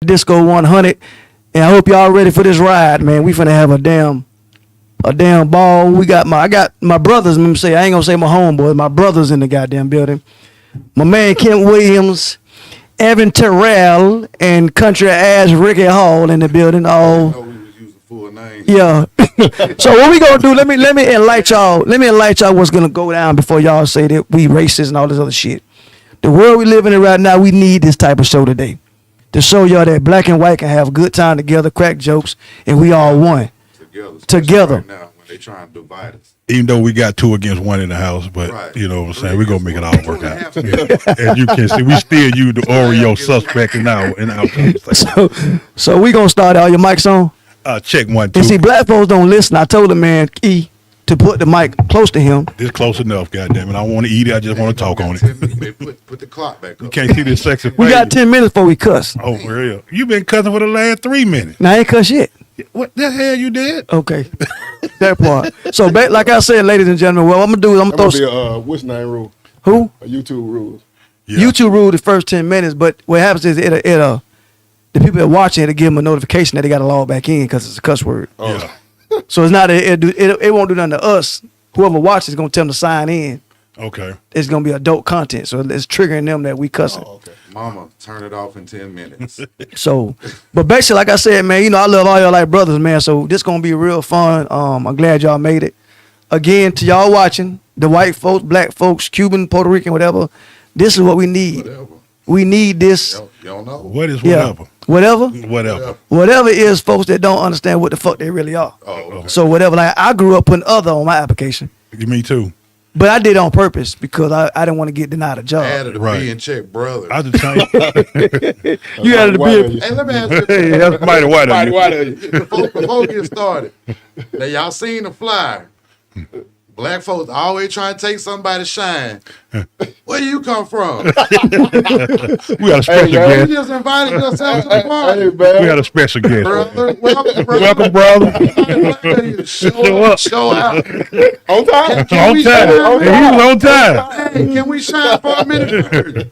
DISCO100. And I hope y'all ready for this ride, man. We finna have a damn ball. I got my brothers. Let me say, I ain't gonna say my homeboys. My brothers in the goddamn building. My man Kent Williams, Evan Terrell, and country ass Ricky Hall in the building. All. Full name. Yeah. So what we gonna do? Let me enlighten y'all. Let me enlighten y'all what's gonna go down before y'all say that we racist and all this other shit. The world we live in right now, we need this type of show today to show y'all that black and white can have a good time together, crack jokes, and we all one. Together. Right now, when they trying to divide us. Even though we got 2 against 1 in the house, but you know what I'm saying, we're gonna make it all work out. As you can see, we still use the Oreo suspect in our conversation. So we gonna start. All your mics on? Check 1, 2. And see, black folks don't listen. I told the man E to put the mic close to him. This close enough, goddamn it. I don't want to eat it. I just want to talk on it. Put the clock back up. You can't see this sexy face. We got 10 minutes before we cuss. Oh, for real? You been cussing for the last 3 minutes. Now I ain't cuss yet. What the hell you did? Okay, that part. So like I said, ladies and gentlemen, what I'm gonna do is I'm gonna throw. What's name rule? Who? YouTube rules. Yeah. YouTube rule the first 10 minutes, but what happens is it'll the people that watching it'll give them a notification that they got to log back in because it's a cuss word. Oh. Yeah. So it's not it won't do nothing to us. Whoever watches is gonna tell them to sign in. Okay. It's gonna be adult content, so it's triggering them that we cussing. Oh, okay. Mama, turn it off in 10 minutes. So, but basically, like I said, man, you know I love all y'all like brothers, man. So this gonna be real fun. I'm glad y'all made it. Again, to y'all watching, the white folks, black folks, Cuban, Puerto Rican, whatever. This is what we need. Whatever. We need this. You don't know. What is whatever? Yeah. Whatever. Whatever. Whatever is folks that don't understand what the fuck they really are. Oh, okay. So whatever. Like I grew up putting other on my application, Me too. but I did it on purpose because I didn't want to get denied a job. Added a Right. B and check brother. I just changed. You had to be. Hey, let me ask you. Hey, that's mighty white of you. Before we get started, now y'all seen the flyer. Black folks always trying to take somebody's shine. Where you come from? We got a special You guest. just invited yourself to the party. Hey, man. We got a special guest. Brother, welcome, brother. Welcome, brother. Show up. Show out. On time? Can On we time. shine? Hey, he was on time. Hey, can we shine for a minute?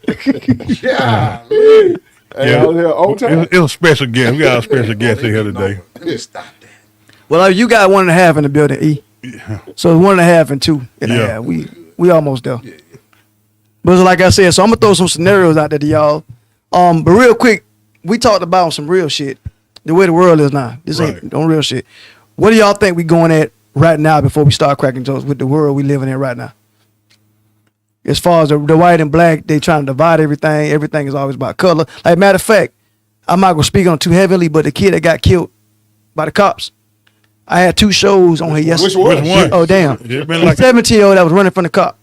Yeah. Hey, Yeah. I was here on time. It's a special guest. We got a special guest in here today. Let me stop that. Well, you got 1.5 in the building, E. So 1.5 and 2 and a Yeah. half. We almost there. But like I said, so I'm gonna throw some scenarios out there to y'all. But real quick, we talked about some real shit. The way the world is now. This ain't on real shit. What do y'all think we going at right now before we start cracking jokes with the world we living in right now? As far as the white and black, they trying to divide everything. Everything is always about color. Like matter of fact, I'm not gonna speak on it too heavily, but the kid that got killed by the cops. I had 2 shows on here yesterday. Which one? Oh damn! It's been like 17-year-old that was running from the cop.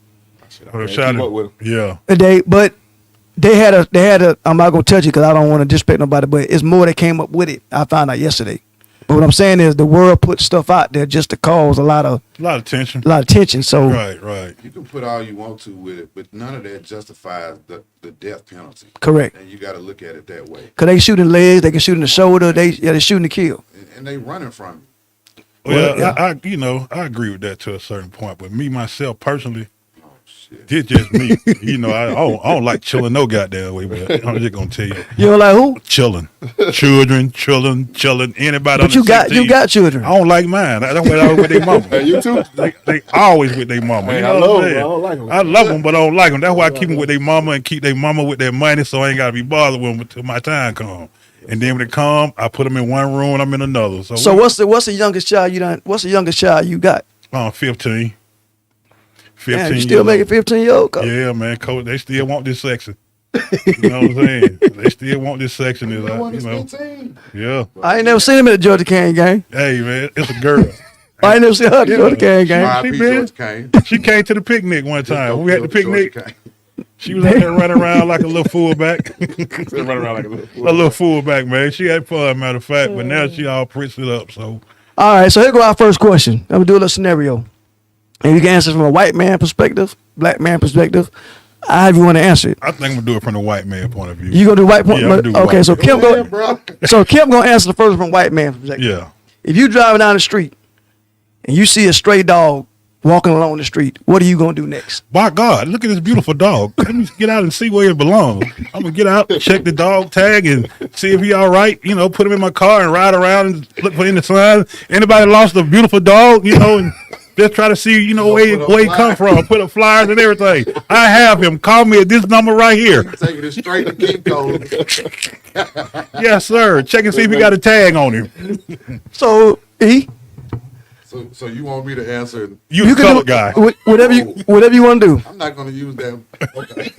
shot keep up with Yeah. They had a. I'm not gonna touch it because I don't want to disrespect nobody, but it's more that came up with it. I found out yesterday. But what I'm saying is the world put stuff out there just to cause a lot of tension. tension. So Right. You can put all you want to with it, but none of that justifies the death penalty. correct, And you got to look at it that way. because they shooting legs, they can shoot in the shoulder. They shooting to kill. And they running from it. Well, yeah. I agree with that to a certain point, but me myself personally, it's just me. I don't like chilling no goddamn way, but I'm just gonna tell you, You know, like who? chilling, chilling. Anybody? But you got children. I don't like mine. I don't always with their mama. Hey, you too? They always with their mama. Hey, You I know love what I'm them. I saying? don't like them. I love them, but I don't like them. That's why I keep them with their mama and keep their mama with their money, so I ain't gotta be bothered with them until my time come. And then when they come, I put them in one room and I'm in another. So what's the youngest child you done? What's the youngest child you got? 15. 15. Man, you still making 15-year-old? Yeah, man. Coach, they still want this section. You know what I'm saying? They still want this section. Yeah. I ain't never seen him at the Georgia Cane game. Hey, man, it's a girl. I ain't never seen her at the Georgia Cane game. R.I.P. George Kane. She came to the picnic one time. Go We had the George picnic. Kane. She was out there running around like a little fullback. Running around like a little A little fullback, man. She had fun, matter of fact, but now she all pricks it up. So All right, so here go our first question. I'm gonna do a little scenario, and you can answer from a white man perspective, black man perspective. However you want to answer it. I think I'm gonna do it from the white man point of view. You gonna do white point? Yeah, I'm gonna do Okay, white so man. Kim Go go. ahead, bro. So Kim gonna answer the first from white man perspective. Yeah. If you driving down the street and you see a stray dog walking along the street. What are you gonna do next? By God, look at this beautiful dog. Let me get out and see where it belongs. I'm gonna get out, check the dog tag, and see if he all right. You know, put him in my car and ride around and look for any signs. Anybody lost a beautiful dog? You know, and just try to see, you know, where he come from. Put up flyers and everything. I have him. Call me at this number right here. Taking it straight to Kinko's. Yes, sir. Check and see if he got a tag on him. So E, So you want me to answer? You you the can color do guy. whatever you want to do. I'm not going to use that. Okay.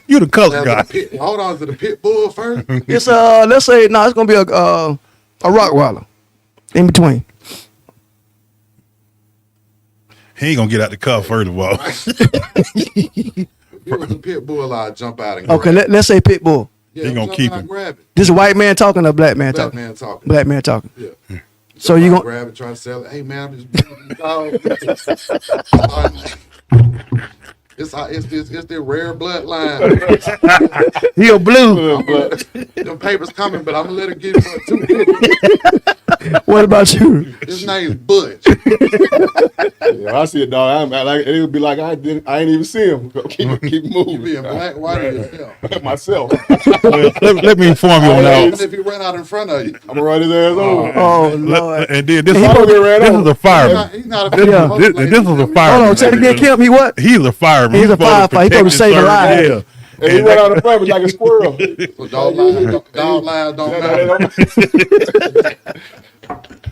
You the color guy. Hold on to the pit bull first. It's let's say it's gonna be a Rottweiler in between. He ain't gonna get out the cuff first of all. If it was a pit bull, I'd jump out and Okay, grab it. let's say pit bull. Yeah, he I'm gonna jumping keep out him. and grab it. This a white man talking or black man Black talking? man talking. Black man talking. Yeah. So you Jump out, gonna grab it, try to sell it. Hey man, I'm just beating the dog. It's the rare bloodline. he a blue. Them papers coming, but I'm gonna let it get for two. What about you? His name's Butch. Yeah, I see a dog. It would be like I ain't even see him. Keep You moving. being black, white, or yourself. Myself. Let me inform you on Even that. if he ran out in front of you. I'm gonna run his ass over. Oh Lord. And then this He is probably a fireman. He's not a This Yeah. is a Hold fireman. on, say it again, Kim. He what? He's a fireman. He's a supposed to firefighter. He protect supposed to save a and life. serve. Yeah. And he ran out in front of me like a squirrel. So dog lives don't matter.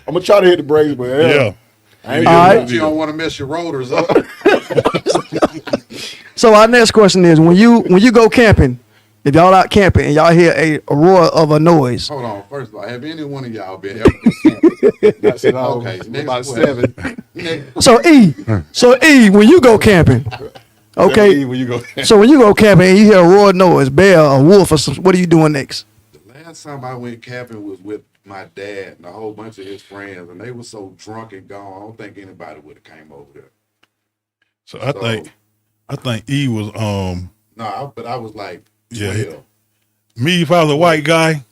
I'm gonna try to hit the brakes, but Yeah. I ain't All right. getting You don't want to mess your rotors up. So our next question is: when you go camping, if y'all out camping and y'all hear a roar of a noise, Hold on. First of all, have any one of y'all been ever That's it. Okay, next About question. 7. so E, when you go camping, okay. When you go. So when you go camping and you hear a roar of noise, bear, a wolf, or some, what are you doing next? The last time I went camping was with my dad and a whole bunch of his friends, and they were so drunk and gone. I don't think anybody would have came over there. So I think E was But I was like, Yeah. 12. me if I was a white guy.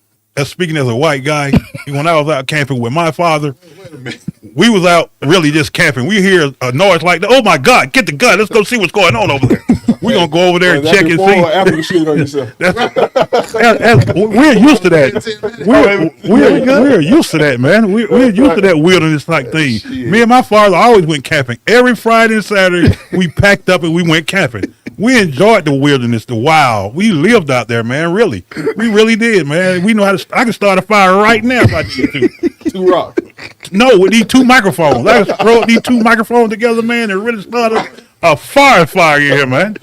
Speaking as a white guy, when I was out camping with my father, Wait a minute. we was out really just camping. We hear a noise like that. Oh my God, get the gun. Let's go see what's going on over there. We're going to go over there and check and Before or see. after you shit on yourself. We're used to that. 15 minutes. We're used to that, man. We're used to that wilderness like thing. Shit. Me and my father always went camping. Every Friday and Saturday, we packed up and we went camping. We enjoyed the wilderness, the wild. We lived out there, man, really. We really did, man. We know how to, I can start a fire right now if I need to. 2 rocks. No, with these 2 microphones. I just throw these 2 microphones together, man, and really start a fire here, man.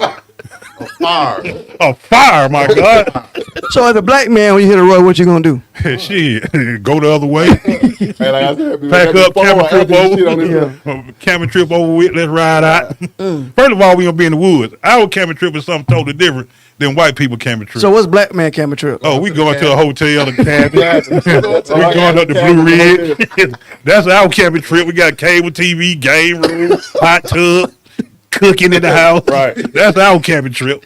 Fire. A fire, my God. So as a black man, when you hear the roar, what you gonna do? Shit, go the other way. Hey, like I said, Pack up, camera trip over. Yeah. Camping trip over with, let's ride out. First of all, we gonna be in the woods. Our camping trip is something totally different than white people camping trip. So what's black man camping trip? Oh, we going to a hotel and cabin. We We going up to Blue Ridge. That's our camping trip. We got cable TV, game room, hot tub, cooking in the house. Right. That's our camping trip.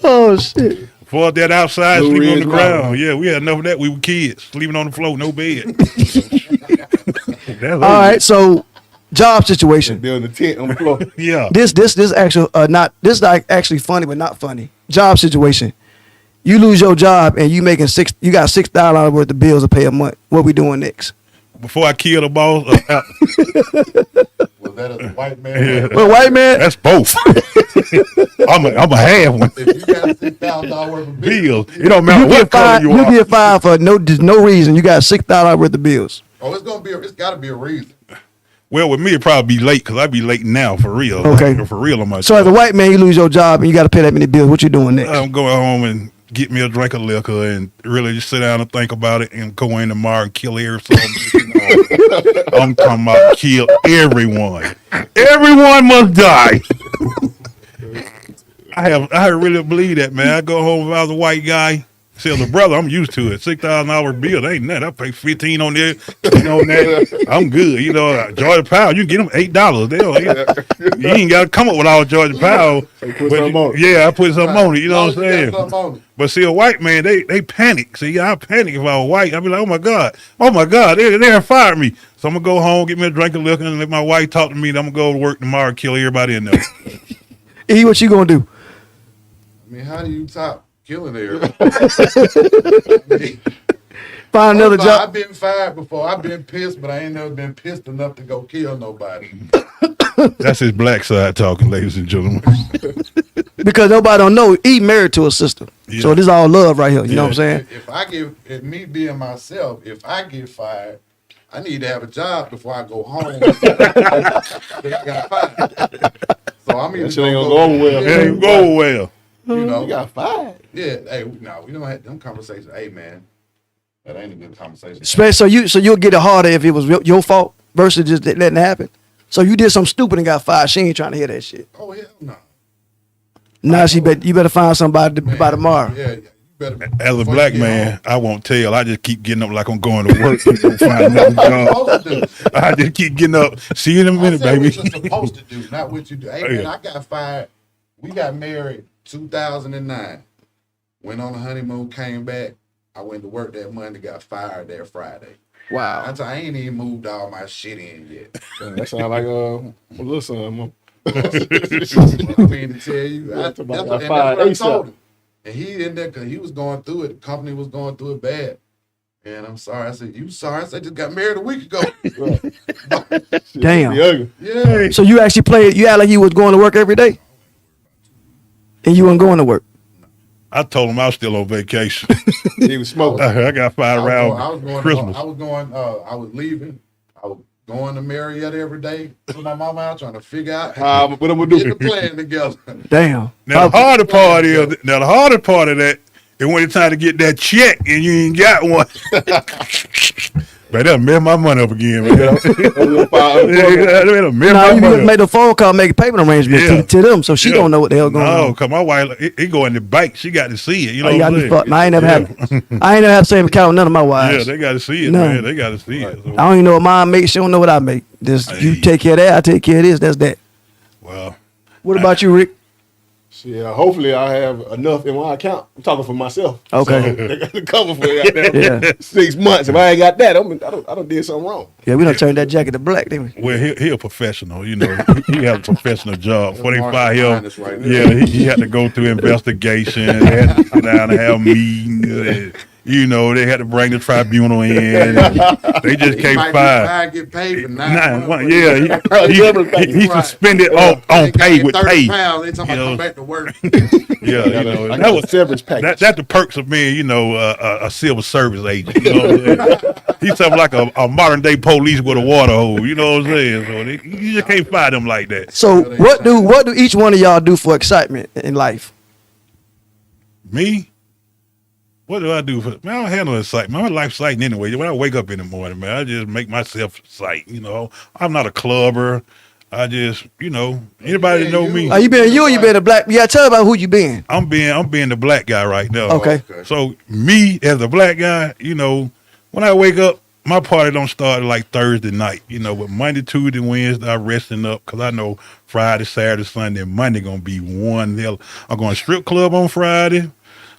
Oh shit! For that outside, Blue sleeping on Ridge the ground. Mountain. Yeah, we had enough of that. We were kids, sleeping on the floor, no bed. That's All right, so job situation. Building a tent on the floor. Yeah. This actually not this is like actually funny but not funny. Job situation. You lose your job and you making you got $6,000 worth of bills to pay a month. What we doing next? Before I kill the boss, Was that as a white man? Well, white man, that's both. I'm a half one. If you got $6,000 worth of bills, Bills. It don't matter what color you you are. get fired for no reason. You got $6,000 worth of bills. it's got to be a reason. Well, with me, it'd probably be late because I'd be late now for real. Okay. For real on my So as a white man, you lose your job and you got to pay that many bills. What you doing next? I'm going home and get me a drink of liquor and really just sit down and think about it and go in tomorrow and kill every son. I'm talking about kill everyone. Everyone must die. I really believe that, man. I go home if I was a white guy, See, as a brother, I'm used to it. $6,000 bill, ain't nothing. I pay 15 on there, 10 on that. I'm good. You know, Georgia Power, you can get them $8. You ain't got to come up with all Georgia Power. Put something on it. Yeah, I put something on it. You know what I'm saying? Something on it. But see, a white man, they panic. See, I panic if I was white. I'd be like, oh my God, they have fired me. So I'm gonna go home, get me a drink of liquor, and let my wife talk to me. Then I'm gonna go to work tomorrow and kill everybody in there. E, what you gonna do? I mean, how do you top killing everybody? Find another job. I've been fired before. I've been pissed, but I ain't never been pissed enough to go kill nobody. That's his black side talking, ladies and gentlemen. Because nobody don't know. E married to a sister. Yeah. So this is all love right here. You know what I'm saying? If me being myself, if I get fired, I need to have a job before I go home. Then I got fired. So I'm either That shit ain't gonna go over well. It ain't go well. You know, You got fired. yeah. Hey, no, we don't have them conversations. Hey, man, that ain't a good conversation. So you'll get it harder if it was your fault versus just letting it happen. So you did something stupid and got fired. She ain't trying to hear that shit. Oh hell no. Now you better find somebody by tomorrow. Yeah, you better. As a before black you get man, home. I won't tell. I just keep getting up like I'm going to work and go find another job. Supposed to do. I just keep getting up. See you in a I minute, said baby. what you're supposed to do, not what you do. Hey, man, Yeah. I got fired. We got married 2009. Went on a honeymoon, came back. I went to work that Monday, got fired that Friday. Wow. I ain't even moved all my shit in yet. That sound like my little son. I mean to tell you, that's Talk about what got fired I ASAP. told him. And he in there because he was going through it. The company was going through it bad. And I'm sorry. I said, you sorry? I said, just got married a week ago. Damn. Be ugly. Yeah. So you actually played. You act like you was going to work every day, and you weren't going to work. I told him I was still on vacation. He was smoking. I got fired around Christmas. I was leaving. I was going to Marietta every day with my mama out trying to figure out how What I'm gonna to get do? the plan together. Damn. Now the harder part of that is when it's time to get that check and you ain't got one. But that'll mess my money up again, man. That'll mess Now my you money need to up. make a phone call, make a payment arrangement Yeah. to them, so she Yeah. don't know what the hell going No, on. cause my wife, he go in the bank. She got to see it. You know Oh, what y'all I'm be saying? fucked. I ain't never had. I ain't never had the same account with none of my Yeah, wives. they got to see it, No. man. They got to see it. So, I don't even know what mine makes. She don't know what I make. Just you take care of that. I take care of this. That's that. well, What about you, Rick? Yeah, hopefully I have enough in my account. I'm talking for myself. Okay. So they got to cover for it. Yeah. 6 months. If I ain't got that, I don't did something wrong. Yeah, we done turned that jacket to black, didn't we? well, he a professional. You know, he has a professional job. Before they Mark fire him, Linus right there. yeah, he had to go through investigation. They had to sit down and have meetings. And, you know, they had to bring the tribunal in. And they just He can't might fire. get paid for He suspended on pay with 30 pay. pounds. They talking You about know. come back to work. Yeah, you know, I that got was a severance package. that's the perks of being, you know, a civil service agent. You know what I'm saying? He's something like a modern day police with a water hole. You know what I'm saying? So you just can't fire them like that. So what do each one of y'all do for excitement in life? Me? What do I do for? Man, I don't handle excitement. My life's exciting anyway. When I wake up in the morning, man, I just make myself excite. You know, I'm not a clubber. I just, you know, anybody that know me. Are you been you or you been a black? Yeah, tell about who you been. I'm being the black guy right now. Okay. So me as a black guy, you know, when I wake up, my party don't start like Thursday night. You know, but Monday, Tuesday, Wednesday, I'm resting up because I know Friday, Saturday, Sunday, and Monday gonna be one hell. I'm going to strip club on Friday.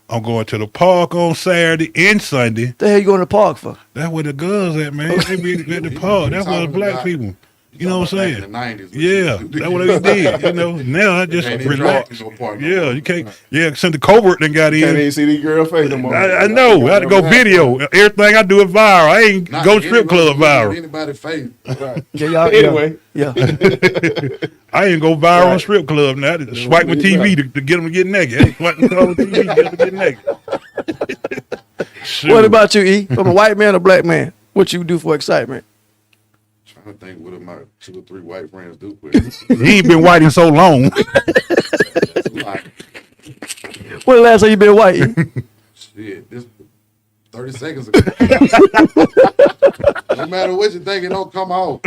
I'm going to the park on Saturday and Sunday. What the hell you going to the park for? That's where the girls at, man. They be at the park. That's where the black people. You know what I'm saying? In the 90s. Yeah, that's what they did. You know, now I just Can't even relax. drive to no park. Yeah, you can't. Yeah, since the covert done got Can't in. even see these girl face no more. I know. I had to go video. Everything I do is viral. I ain't Not go strip club viral. Anybody face. Right. Yeah, y'all, Anyway. Yeah. I ain't go viral on Right. strip club now. I had to swipe my TV to get them to get naked. I swipe my TV to get them to get naked. Shoot. What about you, E? From a white man or black man? What you do for excitement? Trying to think what my 2 or 3 white friends do for it. He ain't been white in so long. That's a lot. When the last time you been white? E? Shit, this 30 seconds ago. No matter what you think, it don't come off.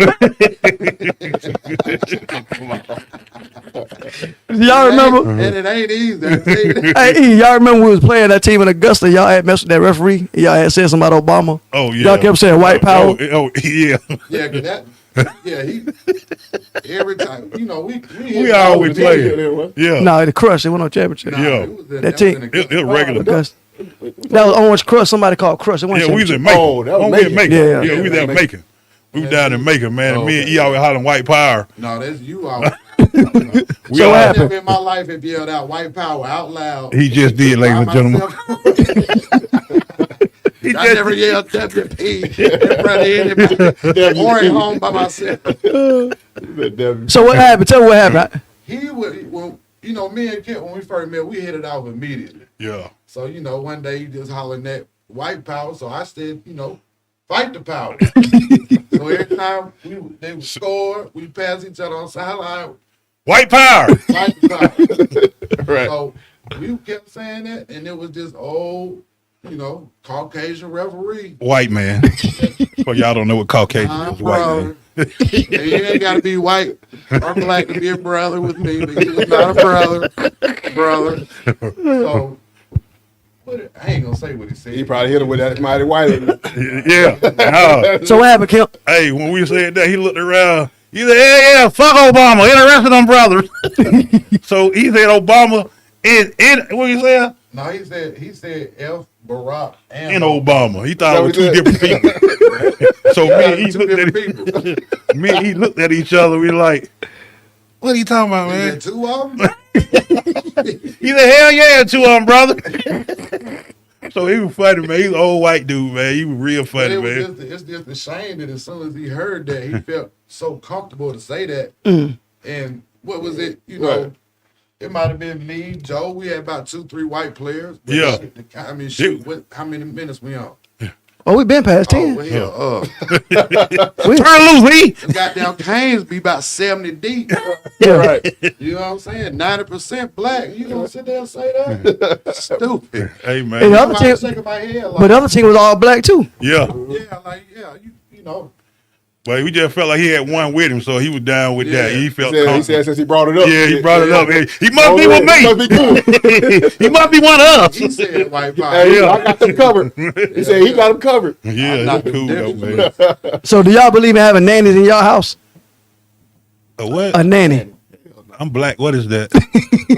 Y'all remember? And it ain't easy. I tell you that. Hey, E, y'all remember we was playing that team in Augusta? Y'all had messed with that referee. Y'all had said something about Obama. Oh yeah. Y'all kept saying white power. Oh yeah. Yeah, cause that. Yeah, he every time. You know, We always play. Yeah. No, the Crush. It went on championship. Yeah. That team- It was regular. Augusta. That was Orange Crush. Somebody called Crush. It wasn't Yeah, we was in championship. Macon. Oh, that was We was in Macon. Macon. Yeah. Yeah, we was out in Macon. We was down in Macon, man. And me and E always hollering white power. No, that's you all. We So all what I happened? never in my life have yelled out white power out loud. He just did, ladies and by gentlemen. myself. He I just never yelled WP in front of anybody or at home by myself. So what happened? Tell me what happened. He would, well, you know, me and Kent, when we first met, we hit it off immediately. Yeah. So, you know, one day he just hollering that white power. So I said, you know, fight the power. So every time they would score, we pass each other on the sideline, White power. fight the power. Right. So we kept saying that, and it was this old, you know, Caucasian referee. White man. Well, y'all don't know what Caucasian is. White Brother. man. And you ain't got to be white or black to be a brother with me, but he was not a brother. So, I ain't gonna say what he said. He probably hit him with that mighty white. Yeah. No. So what happened, Kemp? Hey, when we said that, he looked around. He said, yeah, fuck Obama. Interested them brothers. So he said Obama is in, what he said? No, he said F. Barack In Obama. He thought it was Is two that what different people. So me and he two looked at different people. me and he looked at each other. We like, what are you talking about, Is man? there two of them? He said, hell yeah, two of them, brother. So he was funny, man. He's an old white dude, man. He was real funny, It was man. it's just a shame that as soon as he heard that, he felt so comfortable to say that. And what was it? You know, Right. it might have been me, Joe. We had about 2-3 white players. But Yeah. I mean, shoot, how many minutes we on? Oh, we been past 10. Oh, well, Turn loose, he. goddamn Canes be about 70 deep. Yeah. Right. You know what I'm saying? 90% black. You gonna sit there and say that? Stupid. Hey, And the man. other I'm team, shaking my head like, but the other team was all black too. Yeah. you know. But we just felt like he had one with him, so he was down with that. Yeah. He felt He comfortable. said since he brought it up. Yeah, he brought it up. Hey, he must Oh, be yeah, with he must be me. good. He must be one of us. He said white power. Hey, Yeah. I got them covered. He said he got them covered. Yeah, I'm not it's cool though, the man. So do y'all believe in having nannies in y'all house? A what? A nanny. I'm black. What is that?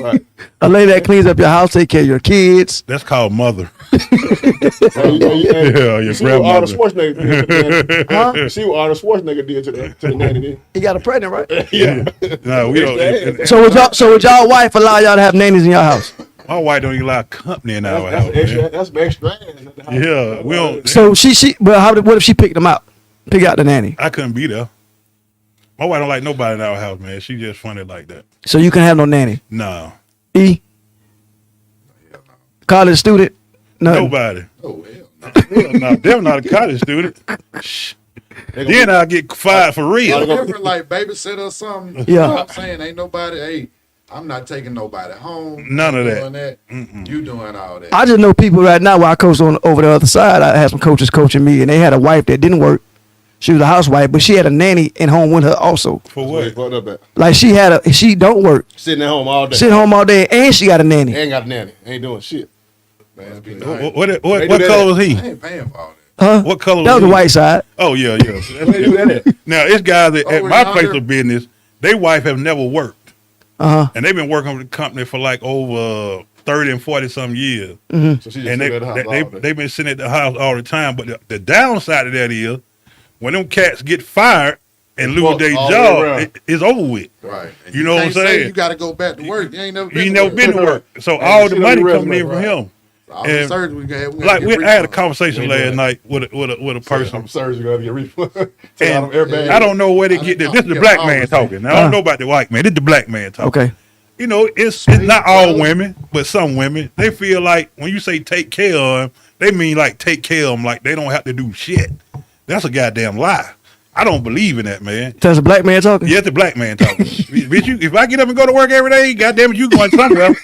Right. A lady that cleans up your house, take care of your kids. That's called mother. Yeah, your see what Arnold grandmother. Schwarzenegger did to the Huh? nanny. See what Arnold Schwarzenegger did to the nanny. Did. You got her pregnant, right? Yeah. No, we don't. So would y'all wife allow y'all to have nannies in your house? My wife don't even allow company in our That's house. extra. Man. That's extra. ass at the house. Yeah, we don't. So but what if she picked them out? Pick out the nanny. I couldn't be there. My wife don't like nobody in our house, man. She just funny like that. So you can have no nanny. No, E. College student. No. nobody. Oh, hell no. No, they're not a college student. Shh. They gonna Then I'll get fired for real. Different like babysitter or something. Yeah. You know what I'm saying? Ain't nobody, hey, I'm not taking nobody home. None of You that. Doing that. You doing all that. I just know people right now where I coach over the other side. I had some coaches coaching me, and they had a wife that didn't work. She was a housewife, but she had a nanny in home with her also. For Where he what? fucked up at. Like she don't work, Sitting at home all day. sit home all day, and she got a nanny. Ain't got a nanny. Ain't doing shit. Man, be What, nice. what, They what do that. color was he? I ain't paying for all that. Huh? What color That was was the he? white side. Oh, yeah, yeah. Where you at? Now, it's guys that at Over my yonder. place of business, they wife have never worked. Uh-huh. And they've been working with the company for like over 30 and 40 some years. So she just And sitting at the house all day. they've been sitting at the house all the time. But the downside of that is when them cats get fired and lose Fuck their all the way job, around. it's over with. Right. And You know what I'm can't say saying? You got to go back to work. You ain't never been You ain't to never been to work. So Hey, all she the don't money be coming in resume, from him. All the And surgery we got. Like I had a conversation Ain't last doing night with a person. I'm surgery gonna get refund. And Everybody. I don't know where they get this. This is the Yeah, black I man was- talking. I don't know about the white man. This is the black man talking. Okay. You know, it's not all women, but some women, they feel like when you say take care of them, they mean like take care of them like they don't have to do shit. That's a goddamn lie. I don't believe in that, man. That's a black man talking. Yeah, it's a black man talking. Bitch, if I get up and go to work every day, goddamn it, you going somewhere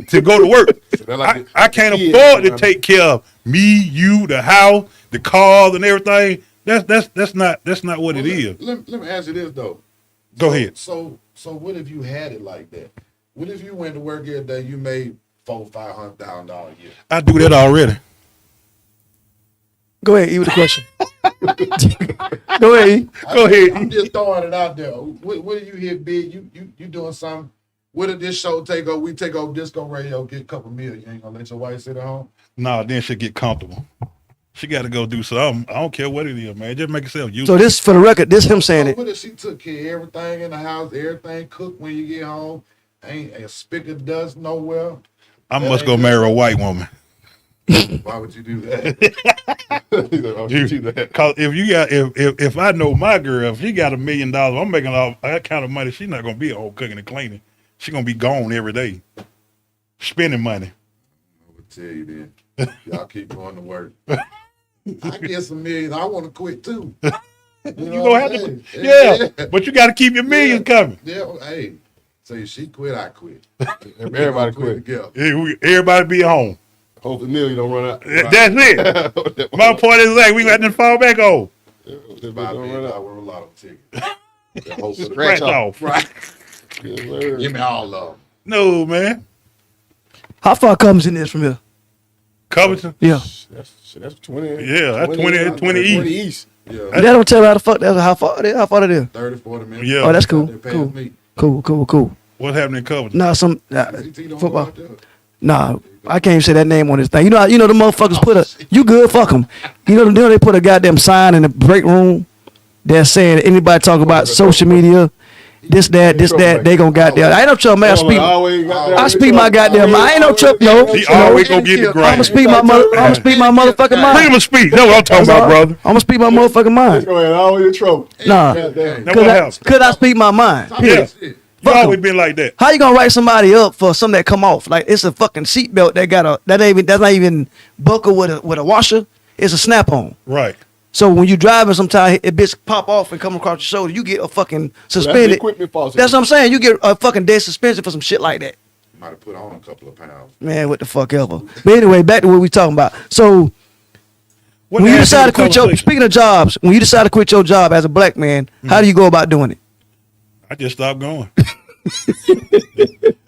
to go to work. They're like I can't kids afford to around. take care of Me, you, the house, the cars, and everything. That's not what it is. Let me ask you this though. Go ahead. So what if you had it like that? What if you went to work every day, you made $400,000-$500,000 a year? I do that already. Go ahead, E with the question. Go ahead, E. Go ahead. I'm just throwing it out there. What if you hit big? You doing something? What if this show take over? We take over Disco Radio, get a couple million. You ain't gonna let your wife sit at home? Nah, then she get comfortable. She got to go do something. I don't care what it is, man. Just make yourself useful. So this, for the record, this him saying it. What if she took care of everything in the house, everything cooked when you get home, ain't a speck of dust nowhere? I must go marry a white woman. Why would you do that? Cause if I know my girl, if she got $1 million, I'm making all that kind of money. She's not gonna be at home cooking and cleaning. She's gonna be gone every day, spending money. I would tell you then. Y'all keep going to work. I get some millions. I want to quit too. You gonna have to, yeah. But you got to keep your millions coming. Yeah, hey. Say she quit, I quit. Everybody quit. Together. Everybody be at home. Hope the million don't run out. That's it. My point is like we got to fall back on. $5 million, I win a lot of tickets. Scratch off. Right. Yes, sir. Give me all of them. No, man. How far comes in this from here? Covington. Yeah. That's 20. Yeah, that's 20 east. Yeah. That don't tell me how the fuck that's how far it is. 30, 40 minutes. Yeah. Oh, that's cool. They paying me. Cool. What's happening in Covington? Nah, some CT don't football. go out there. Nah, I can't even say that name on this thing. You know the motherfuckers put a you good, fuck them. You know they put a goddamn sign in the break room that's saying anybody talk about social media, this, that, they gonna goddamn. I ain't no trouble, man. I speak my goddamn mind. I ain't no trouble, no. He always gonna get the grind. I'ma speak my motherfucking Let mind. him speak. That's what I'm talking about, brother. I'ma speak my motherfucking mind. Always in trouble. Nah, That's what happens. could I speak my mind? Yeah. Shit. You Fuck 'em. always been like that. How you gonna write somebody up for something that come off? Like it's a fucking seatbelt that's not even buckle with a washer. It's a snap on. Right. So when you driving, sometimes it bitch pop off and come across your shoulder. You get a fucking That's the suspended. equipment fault. That's what I'm saying. You get a fucking dead suspension for some shit like that. Might have put on a couple of pounds. Man, what the fuck ever. But anyway, back to what we talking about. So What when you the decide to actual quit your, conversation? speaking of jobs, when you decide to quit your job as a black man, how do you go about doing it? I just stopped going.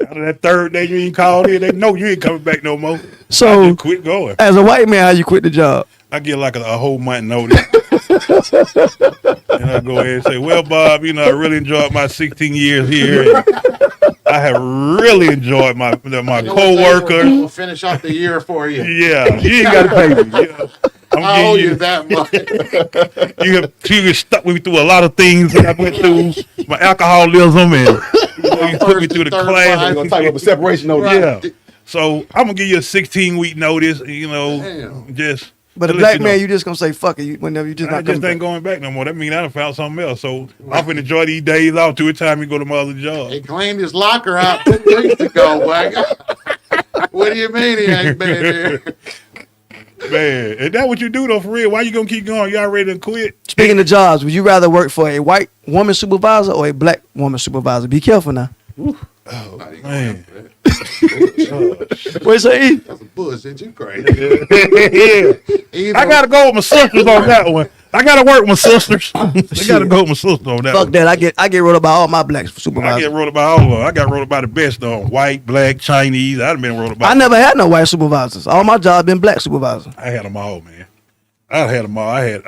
Out of that third day you ain't called in, they know you ain't coming back no more. So- I just quit going. As a white man, how you quit the job? I get like a whole month notice. And I go ahead and say, well, Bob, I really enjoyed my 16 years here. And I have really enjoyed my co-workers. We'll finish off the year for you. Yeah, you ain't got to pay me. Yeah. I owe I'm you giving that much. you stuck with me through a lot of things that I went through. My alcoholism and you took me through the Third class. five. Gonna type up a separation note. Yeah. So I'm gonna give you a 16-week notice. Damn. Just. But to a let black you know. man, you just gonna say fuck it whenever you just I not just coming ain't back. going back no more. That means I done found something else. So I'm finna enjoy these days off to a time you go to my other job. He cleaned his locker out 2 weeks ago, boy. What do you mean he ain't been there? Man, is that what you do though for real? Why you gonna keep going? You already done quit? Speaking of jobs, would you rather work for a white woman supervisor or a black woman supervisor? Be careful now. Man. What you say? That's a bullshit. You crazy. I gotta go with my sisters on that one. I gotta work with my sisters. I gotta go with my sisters on that Fuck one. that. I get wrote about all my black I get supervisors. wrote about all of them. I got wrote about the best though. White, black, Chinese. I've been wrote about. I never had no white supervisors. All my jobs been black supervisors. I had them all, man. I had them all. I had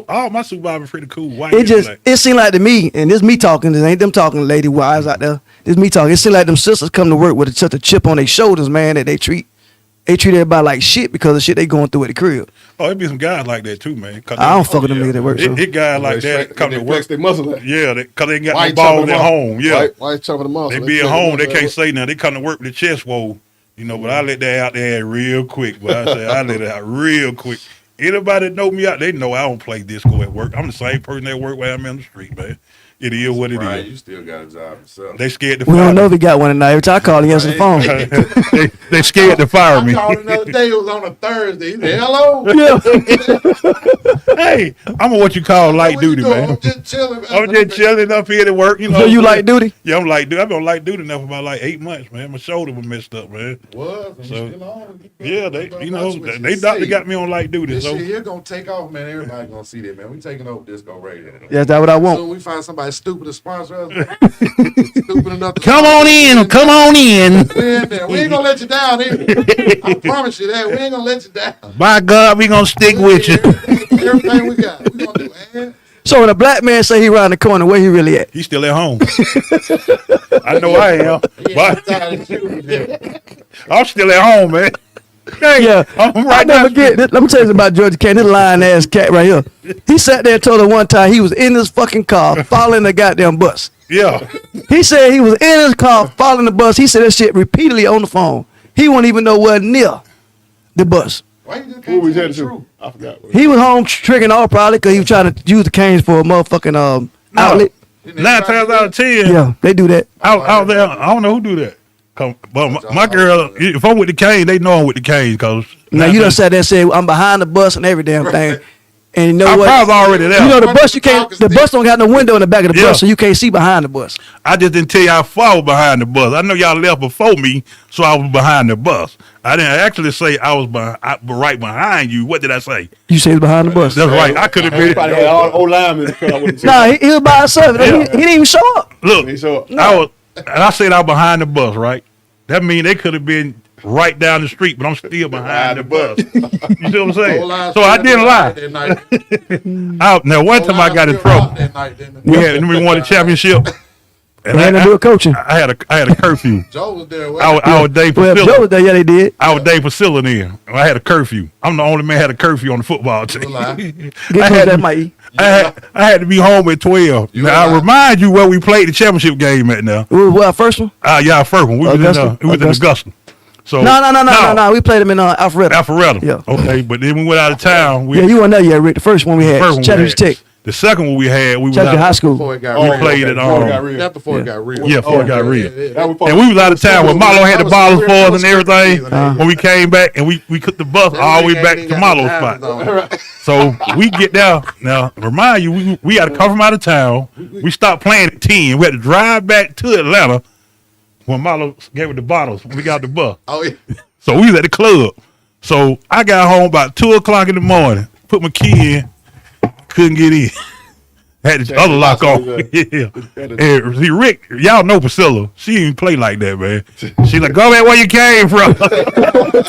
all my supervisors pretty cool. White It and just black. it seemed like to me, and this me talking, this ain't them talking, lady wives out there. This me talking. It seemed like them sisters come to work with such a chip on their shoulders, man, that they treat everybody like shit because of shit they going through at the crib. Oh, it be some guys like that too, man. I don't fuck with them niggas that work. So. It guys like that come to work. Their muscle. Yeah, because they ain't got White no balls chopping at them off. home. Yeah, White chopping them off. they So be at take home. They them can't off. say nothing. They come to work with the chest swole. But I let that out there real quick. But I say I let it out real quick. Anybody that know me out, they know I don't play disco at work. I'm the same person at work where I'm in the street, man. It is what it Right, is. you still got a job yourself. They scared to We fire don't know me. if he got one tonight. Every time I call, he answers the phone. They scared to fire I me. called another day. It was on a Thursday. He said, "Hello." Yeah. Hey, I'm a what you call light What you duty, doing? man. I'm just chilling. I'm just chilling up here to work. You know. So you light duty? Yeah, I'm light duty. I've been light duty now for about like 8 months, man. My shoulder was messed up, man. What? So, Still on? Yeah, Watch what they you doctor say. got me on light duty. This So shit here gonna take off, man. Everybody gonna see that, man. We taking over Disco Radio. Yeah, that's what I want. So we find somebody stupid to sponsor us. Stupid enough to come on in. We in there. We ain't gonna let you down either. I promise you that. We ain't gonna let you down. By God, we gonna stick with you. Everything we got. We gonna do, man. So when a black man say he round the corner, where he really at? He's still at home. I know I am, but I'm still at home, man. Yeah, I'm I right never now. get. Let me tell you about Georgia Cat. This lying ass cat right here. He sat there and told her one time he was in his fucking car following the goddamn bus. Yeah, He said he was in his car following the bus. He said that shit repeatedly on the phone. He wouldn't even know where near the bus. Why you just Who can't was tell that the to? truth? I forgot. He was home tricking off probably because he was trying to use the canes for a motherfucking outlet. Didn't 9 everybody times do out of that? 10, Yeah, they do that. out there, I don't know who do that. But my girl, if I'm with the cane, they know I'm with the cane, cause Now you done sat there and said I'm behind the bus and every damn thing. And you know I what? probably already there. You know the bus you can't. The bus don't got no window in the back of the Yeah. bus, so you can't see behind the bus. I just didn't tell you how far I was behind the bus. I know y'all left before me, so I was behind the bus. I didn't actually say I was right behind you. What did I say? You say it's behind the bus. That's right. I could have been. Everybody had all the old linemen in the car with him. Nah, he was by himself. Yeah. He didn't even show up. Look, He showed up. I was, and I said I was behind the bus, right? That means they could have been right down the street, but I'm still behind the bus. You see what I'm saying? Whole line So I still didn't out lie. that night. Now, one Whole time I line got in still out trouble. that night, didn't it? We won the championship, and They had to do a coaching. I had a curfew. Joe was there. I was day Well, if Joe Priscilla. was there, yeah, they did. I was day Priscilla then. I had a curfew. I'm the only man that had a curfew on the football team. You lie. Get I close had that to- mic. I had to be home at 12. You Now, I lie. remind you where we played the championship game at now. It was what, first one? Yeah, first one. We was Augusta? in Augusta. So No. We played them in Alpharetta. Alpharetta. Yeah. Okay, but then we went out of town. Yeah, you weren't there yet, Rick. The first one we had, first one we Chattanooga had. Tech, The second one we had, we was Chattanooga High out. School. Before it got We real. played it Before it got on. real. Not before it got real. Yeah, before it got real. That was And we was out of town when Marlo had the bottles for us and That was everything. crazy. When we came back and we took the bus all the way back to Marlo's spot. So we get down. Now, remind you, we had to come from out of town. We stopped playing at 10. We had to drive back to Atlanta when Marlo gave us the bottles when we got the bus. Oh, yeah. So we was at the club. So I got home about 2 o'clock in the morning, put my key in, couldn't get in. Had the other lock on. Yeah. And see, Rick, y'all know Priscilla. She didn't play like that, man. She like, go back where you came from.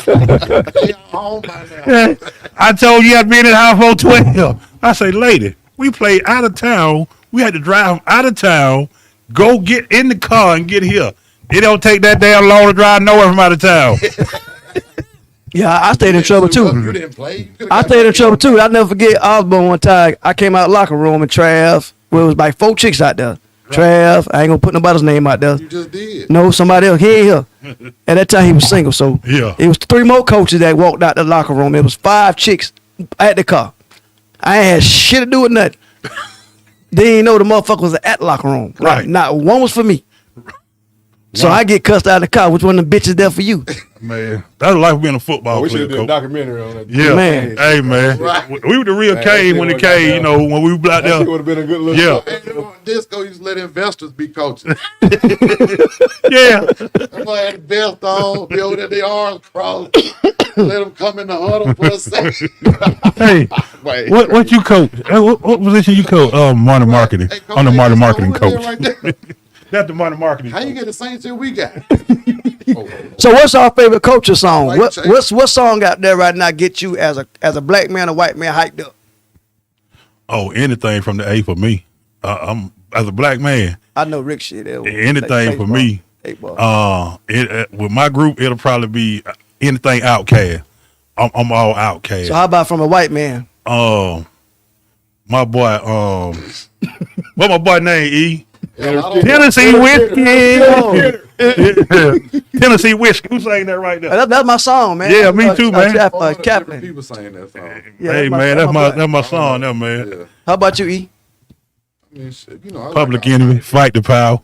They all home by now. I told you I'd be in the house for 12. I say, lady, we played out of town. We had to drive out of town, go get in the car and get here. It don't take that damn long to drive nowhere from out of town. Yeah, I stayed in trouble You too. didn't play. You could've I got stayed in back trouble too. I never forget Osborne one time. I came out of the locker room and Trav, where it was like 4 chicks out there. Trav, I ain't gonna put nobody's name out there. You just did. No, somebody else. He ain't here. At that time, he was single. So Yeah. it was 3 more coaches that walked out the locker room. It was 5 chicks at the car. I ain't had shit to do with nothing. They didn't know the motherfucker was at the locker room. Right. Not one was for me. So I get cussed out of the car. Which one of the bitches there for you? Man, that's life of being a football We should player, have did a coach. documentary on that. Yeah, Man. Hey, man. Right. We were the real Man, cave that when shit it came, would've you know, when we were out That shit there. would have been a good little. Yeah. And you know, Disco used to let investors be coaches. Yeah. That's why I had the belt on, be over there, the arms crossed. Let them come in the huddle for a second. Hey, Wait. what you coach? What position you coach? Martin marketing. Hey, Coach, I'm the hey, Martin Disco, marketing who in there coach. right there? That's the Martin marketing How you coach. get the same shit we got? Oh, So what's our favorite culture song? Right, What Jay. what song out there right now get you as a black man or white man hyped up? Oh, anything from the A for me. I'm as a black man. I know Rick shit. Anything for me. Baseball. With my group, it'll probably be anything Outkast. I'm all Outkast. So how about from a white man? My boy, what my boy name? E. yeah, a lot of- Tennessee whiskey. Oh, Tennessee whiskey. Who sang that right there? that's my song, man. Yeah, me too, man. all the different Kaplan. people saying that song. Yeah, Hey man, that's my song, there, man. Yeah. How about you, E? I mean, shit, you know, I Public like Enemy, Fight the Power.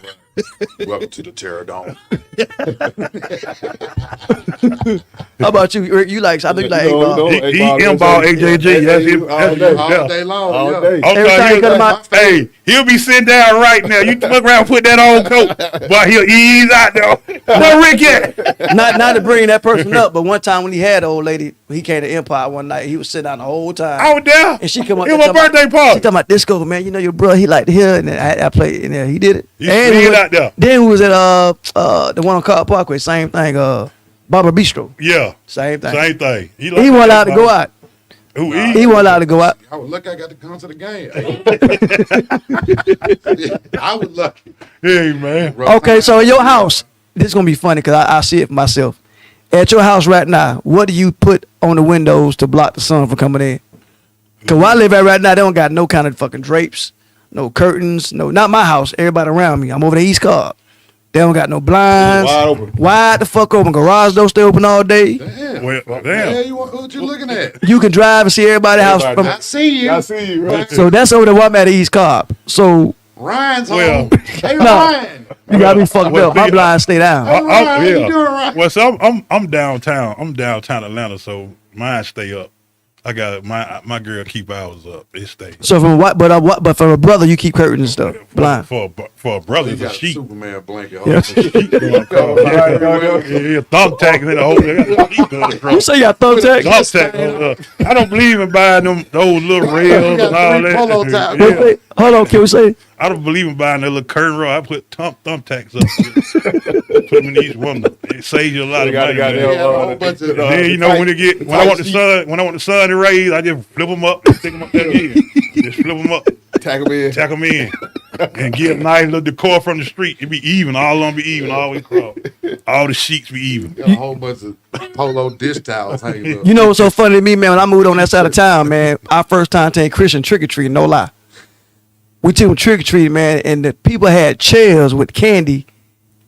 Welcome to the Terror Dome. How about you, Rick? You like? I know you like No, no. eight ball. He M-ball AJG. That's him. All day. All day long. All yeah. day. Every time he come out, Hey, he'll be sitting down right now. You fuck around, put that on coat, but he'll ease out there. Where Rick at? not to bring that person up, but one time when he had an old lady, he came to Empire one night. He was sitting down the whole time. I was there. And she come up. It was my birthday She party. talking about disco, man. You know your brother, he like to hear, and then I played, and he did it. You and slid he was, out there. Then we was at the one on Carl Parkway, same thing. Barber Bistro, Yeah, same thing. same thing. He wasn't allowed to go out. Who He wasn't allowed to go out. I was lucky I got to come to the game. I was lucky. Hey, man. Okay, so in your house, this is gonna be funny because I see it for myself. At your house right now, what do you put on the windows to block the sun from coming in? Cause where I live at right now, they don't got no kind of fucking drapes, no curtains, no, not my house. Everybody around me. I'm over the East Cobb. They don't got no blinds. Wide open. Wide the fuck open. Garage doors stay open all day. Damn. Well, Yeah, damn. what you looking at? You can drive and see everybody's house Everybody. from. I see you. I see you, right? So that's over there where I'm at East Cobb. So Ryan's Well, home. Hey, no. Ryan. you gotta be fucked Well, up. My yeah. blinds stay down. Hey, Ryan, how you doing, Ryan? Well, so I'm downtown. I'm downtown Atlanta, so mine stay up. I got my girl keep ours up. It stays. So from what? But for a brother, you keep curtains and stuff. Blind. For a brother, You it's a got a sheet. Superman blanket. Yeah. Yeah, thumbtack in the whole. You say you got thumbtack? Thumbtack. I don't believe in buying them those little rails and all three polo that. ties. Yeah. Hold on, can we say? I don't believe in buying that little curtain roll. I put thumbtacks up. Put them in each one. It saves you a lot of money. got man. Yeah, a whole bunch of- And then you know when I want the sun to raise, I just flip them up and stick them up there again. Just flip them up, Tack him in. tack them in, and get a nice little decor from the street. It be even. All of them be even. All the way across. All the sheets be even. Got a whole bunch of polo dish towels hanging up. You know what's so funny to me, man? When I moved on that side of town, man, our first time taking Christian trick or treating, no lie. We took them trick or treating, man, and the people had chairs with candy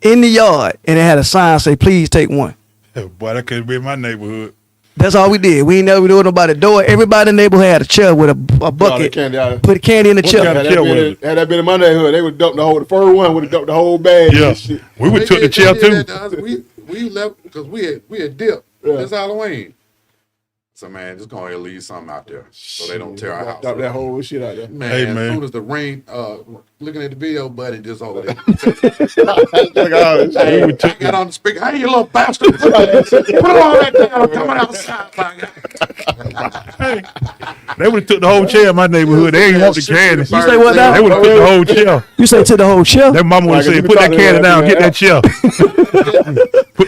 in the yard, and they had a sign say, "Please take one." Boy, that could be in my neighborhood. That's all we did. We ain't never do it nobody door. Everybody in the neighborhood had a chair with a bucket. Candy out. Put the candy in the chair. kind of Had chill with that been in my neighborhood, they would dump the first one would have dumped the whole bag. Yeah, And shit. we would They took the did- chair they did too. that to us. We left because we had dipped. Yeah. It's Halloween. So man, just go ahead and leave something out there so they don't tear our house Dump that up. whole shit out there. Man, Hey, as man. soon as the rain, looking at the video, buddy, just over there. Like, oh, shit. We would I took got on the speaker. Hey, you little bastard! Put all that down. I'm coming outside, my guy. They would have took the whole chair in my neighborhood. They ain't want the candy. You say what now? They would have took the whole chair. You say to the whole chair? That mama would Like, say, if you "Put that talking candy to down. that, Get man. that chair.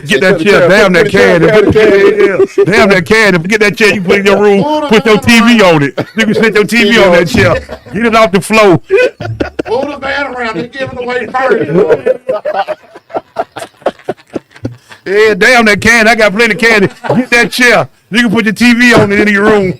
Get that Put the chair. chair, Damn put that the chair, candy. grab Put the the candy. Damn that candy. Get that chair. You put it in your room. Put your TV on it. You can set your TV on that chair. Get it off the floor. Move the van around. They're giving away first. Yeah, damn that candy. I got plenty of candy. Get that chair. You can put your TV on it in your room.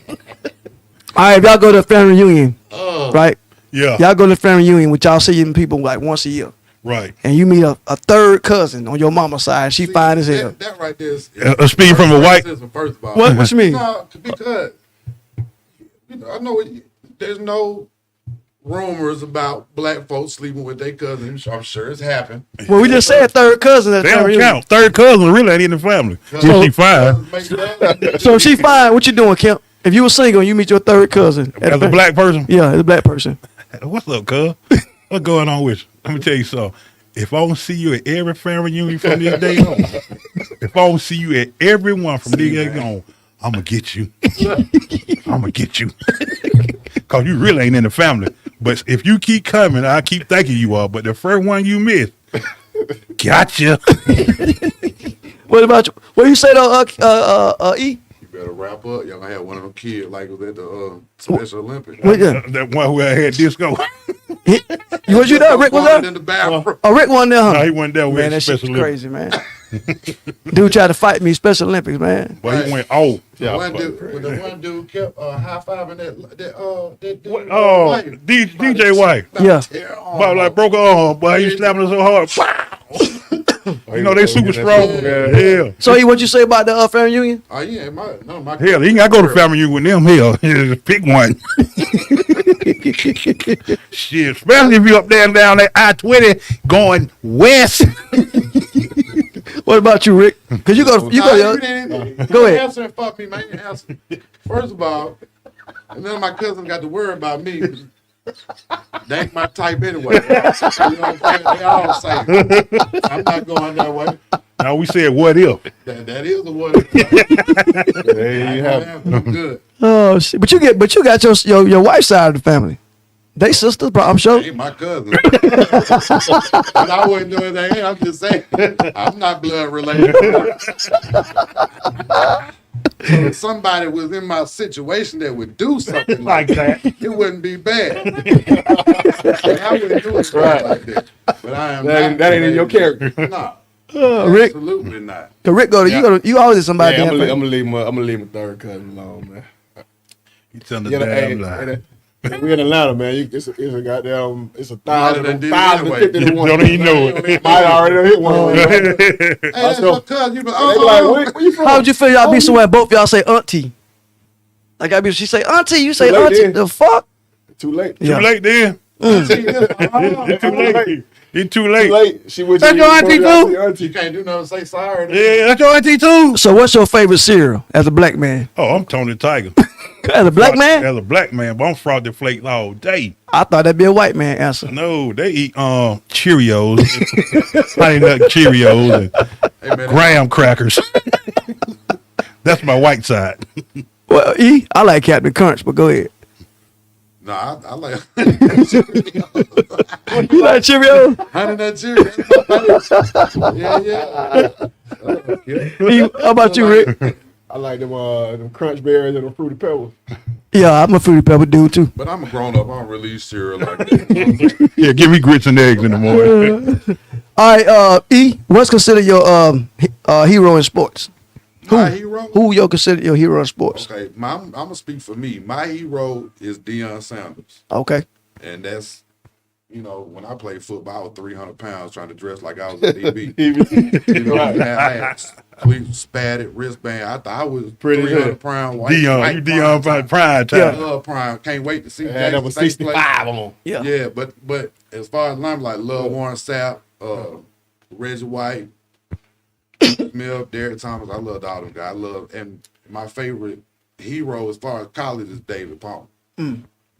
All right, if y'all go to a family reunion, Oh. right? Yeah. Y'all go to a family reunion, which y'all see people like once a year, Right. and you meet a third cousin on your mama's side. She fine as hell. That right there is. Speaking from a white. First of all. What? What you mean? No, because I know there's no rumors about black folks sleeping with their cousins. I'm sure it's happened. Well, we just said third cousin at They the family don't reunion. count. Third cousin really ain't in the family. If she fine. Make that- So if she fine, what you doing, Kemp? If you were single and you meet your third cousin. at As the a black person. Yeah, as a black person. What's up, cuz? What's going on with you? Let me tell you something. If I don't see you at every family reunion from this day on, if I don't see you at every one from this day on, I'm going to get you. I'm going to get you. Because you really ain't in the family. But if you keep coming, I keep thinking you are. But the first one you miss, gotcha. What about you? What you say though, E? You better wrap up. Y'all gonna have one of them kids like it was at the Special Olympics. What, yeah. That one who had disco. Was you there? Rick was Farted there? in the bathroom. Oh, Rick wasn't there, huh? No, he went there with Man, that shit's Special Olympics. crazy, man. Dude tried to fight me, Special Olympics, man. But he went, oh. The one dude kept high fiving that dude. Oh, wife. DJ White. Yeah. Tear on. But like broke her arm, boy, he slapping her so hard. You know they super strong. Yeah. So, what you say about the family reunion? Oh yeah, my Hell, he ain't got to go to family reunion with them. Hell, just pick one. Shit, especially if you up there and down that I-20 going west. What about you, Rick? Because you go, Nah, go ahead. Answer and fuck me, man. You answer. First of all, and then my cousin got to worry about me. They ain't my type anyway. You know what I'm saying? They all say I'm not going that way. Now we said, what if? That is the one. There you have it. I'm good. Oh shit! But you got your wife's side of the family. They sisters, bro. I'm sure. They ain't my cousin. But I wouldn't do anything. I'm just saying, I'm not blood related. So if somebody was in my situation that would do something like that, it wouldn't be bad. But I wouldn't do it like that. But I am not. That ain't in your character. No. Rick, Absolutely not. Rick, you always somebody. Yeah, I'm damn gonna leave my third cousin alone, man. You telling the Yeah, damn lie. We in Atlanta, man. It's a goddamn. It's a Might have done did it 1,050 to You 1. don't even know it. Might already hit one. Hey, that's still- your cousin. You be, They be like, where you from? How would you feel y'all be somewhere both y'all say auntie? Like she say auntie, you say Too late auntie. then. The fuck? Too late. Yeah. Too late then. It's too late. It's too Too late. late. She was That's your auntie, too? You can't do nothing. Say sorry. Yeah, that's your auntie too. So what's your favorite cereal as a black man? Oh, I'm Tony Tiger. As a black man? As a black man, but I'm frosted flakes all day. I thought that'd be a white man answer. No, they eat Cheerios, honey nut Cheerios, and Hey, man, graham crackers. That's my white side. Well, I like Captain Crunch, but go ahead. no, I like You like Cheerios? honey nut Cheerios. Yeah. E, how about you, Rick? I like them crunch berries and them fruity pebbles. Yeah, I'm a fruity pebble dude too. But I'm a grown up. I don't really eat cereal like that. Yeah, give me grits and eggs in the morning. All right, E, what's considered your hero in sports? My hero? Who you consider your hero in sports? Okay, I'm gonna speak for me. My hero is Deion Sanders, Okay. and that's when I played football, I was 300 pounds trying to dress like I was a DB. I had spatted wristband. I thought I was Pretty 300 pounds. Dion, you Dion prime time. I love prime. Can't wait to see Had Jackson number State play. 65 on. Yeah, but as far as I'm like, love Warren Sapp, Reggie White, Smith, Derek Thomas. I loved all them guys. And my favorite hero as far as college is David Palmer.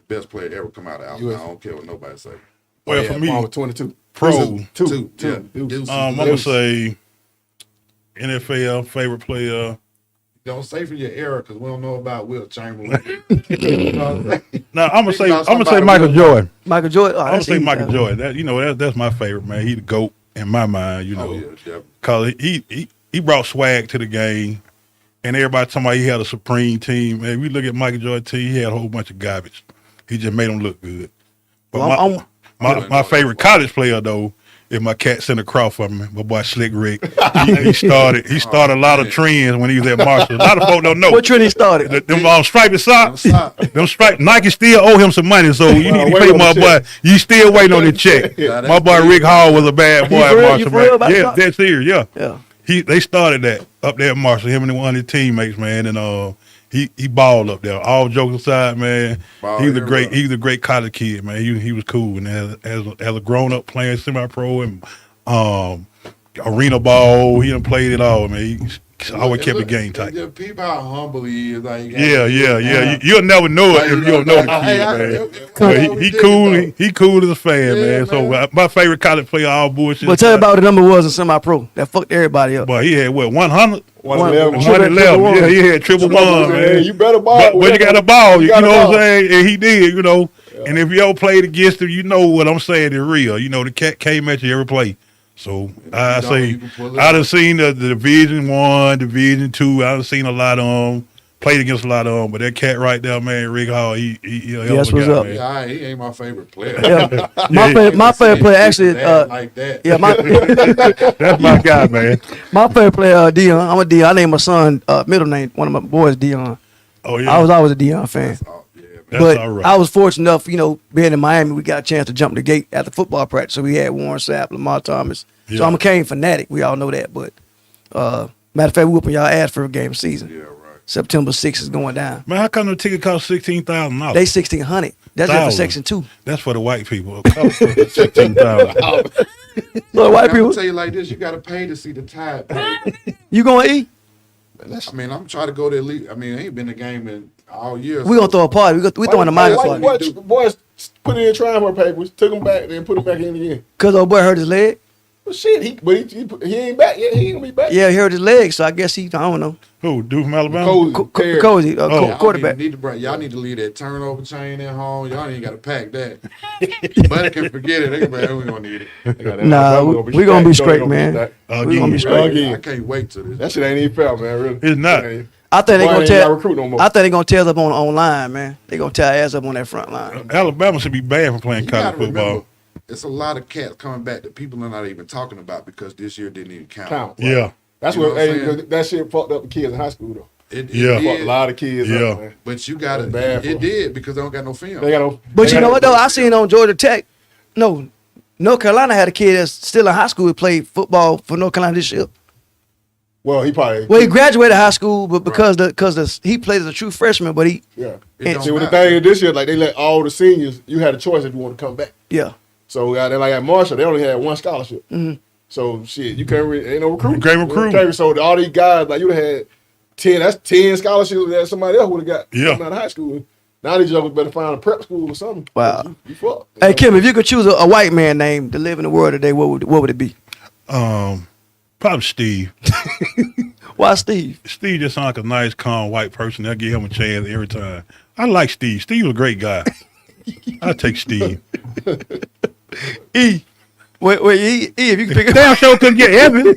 Best player ever come out of Alabama. I don't care what nobody say. Well, for me, Palmer 22. pro, Two. Yeah. Deuces. I'm gonna say NFL favorite player. Don't say for your era because we don't know about Will Chamberlain. You know what I'm saying? No, I'm gonna say somebody Michael will- Jordan. Michael Jordan. Oh, I'm gonna that's say easy. Michael Jordan. That's my favorite man. He the GOAT in my mind. Oh, yeah. Cause he brought swag to the game, and everybody talking about he had a supreme team. Man, we look at Michael Jordan team, he had a whole bunch of garbage. He just made them look good. But Well, my favorite college player though is my cat Center Crawford, my boy Slick Rick. He started a lot of trends when he was at Marshall. A lot of folks don't know. What trend he started? Them striped socks. Them Them striped Nike still owe him some money, so you need to wait pay on my the boy. check. You still waiting on the check. Yeah, My boy that's Rick Hall was a bad boy You at for real? Marshall, You for real man. about Yeah, that? that's serious. Yeah. Yeah. They started that up there at Marshall. Him and one of his teammates, man, and he balled up there. All jokes aside, man, Ball he was a everywhere. great college kid, man. He was cool, and as a grown up playing semi-pro and arena ball, he done played it all, man. He always kept the game tight. Just people how humble he is. Like, Yeah. You'll never know it if you don't know the kid, man. He cool. He cool as a fan, Yeah, man. So man. my favorite college player, all bullshit. But tell me about what the number was in semi-pro. That fucked everybody up. Boy, he had what 100. 111. 111. Yeah, he had triple one, Man, man. you better ball. But you got a ball, you know got a what I'm ball. saying? And he did, And if you ever played against him, you know what I'm saying is real. The cat came at you every play. So I don't, say you can pull it I out. done seen the Division 1, Division 2. I done seen a lot of them. Played against a lot of them. But that cat right there, man, Rick Hall, he That's what's up. man. Yeah, he ain't my favorite player. Yeah. My favorite player actually. Like that. Yeah, That's my guy, man. my favorite player Dion. I'm a Dion. I named my son middle name. One of my boys Dion. Oh yeah. I was always a Dion fan. Oh, yeah, man. But all right. I was fortunate enough, being in Miami, we got a chance to jump the gate at the football practice. So we had Warren Sapp, Lamar Thomas. Yeah. So I'm a Kane fanatic. We all know that. But matter of fact, we whooping y'all ass for a game of season. Yeah, right. September 6th is going down. Man, how come the ticket cost $16,000? They 1,600. That's just for section 2. That's for the white people. $16,000. Look, white I'm people, gonna tell you like this: you gotta pay to see the Tide play. you going to eat? I mean, I'm trying to go to elite. I mean, I ain't been to game in all year. We gonna throw a party. We throwing a minor Why party. the boys put in transfer papers, took them back, then put them back in again? Cause old boy hurt his leg. Well, shit, he ain't back yet. He ain't gonna be back. Yeah, he hurt his leg. So I guess I don't know. Who? Dude from Alabama? Cozy, Y'all quarterback. Y'all need to leave that turnover chain at home. Y'all ain't got to pack that. Buddy can forget it. They can be like, we don't need it. Nah, we gonna be straight, man. We gonna be straight. I can't wait till this. That shit ain't even fair, man. Really, It's not. I think they Boy, gonna ain't tell. gotta recruit no more. I think they gonna tear us up online, man. They gonna tear our ass up on that front line. Alabama should be banned from playing You college gotta football. remember, it's a lot of cats coming back that people are not even talking about because this year didn't even count. Yeah. That's You know what. what I'm Hey, saying? that shit fucked up the kids in high school though. It Yeah. Fucked a did, lot of kids. Yeah. Up, man. but you got That's bad for it. them. Did because they don't got no film. They got no. But they you know got what though? I seen on Georgia Tech. No, North Carolina had a kid that's still in high school who played football for North Carolina this year. Well, he probably. Well, he graduated high school, but because he played as a true freshman, but he Yeah. It don't See, what the matter. thing is this year, like they let all the seniors. You had a choice if you want to come back. yeah. So they like at Marshall, they only had one scholarship. Mm-hmm. So shit, you can't ain't no recruit. Can't recruit. So all these guys, like you would have had 10. That's 10 scholarships that somebody else would have got. Yeah. Coming out of high school. Now these jokers better find a prep school or something. Wow. You fucked. Hey Kim, if you could choose a white man name to live in the world today, what would it be? Probably Steve. Why Steve? Steve just sounds like a nice, calm white person. They'll give him a chance every time. I like Steve. Steve's a great guy. I'll take Steve. Wait, if you could pick Damn sure couldn't get Evan.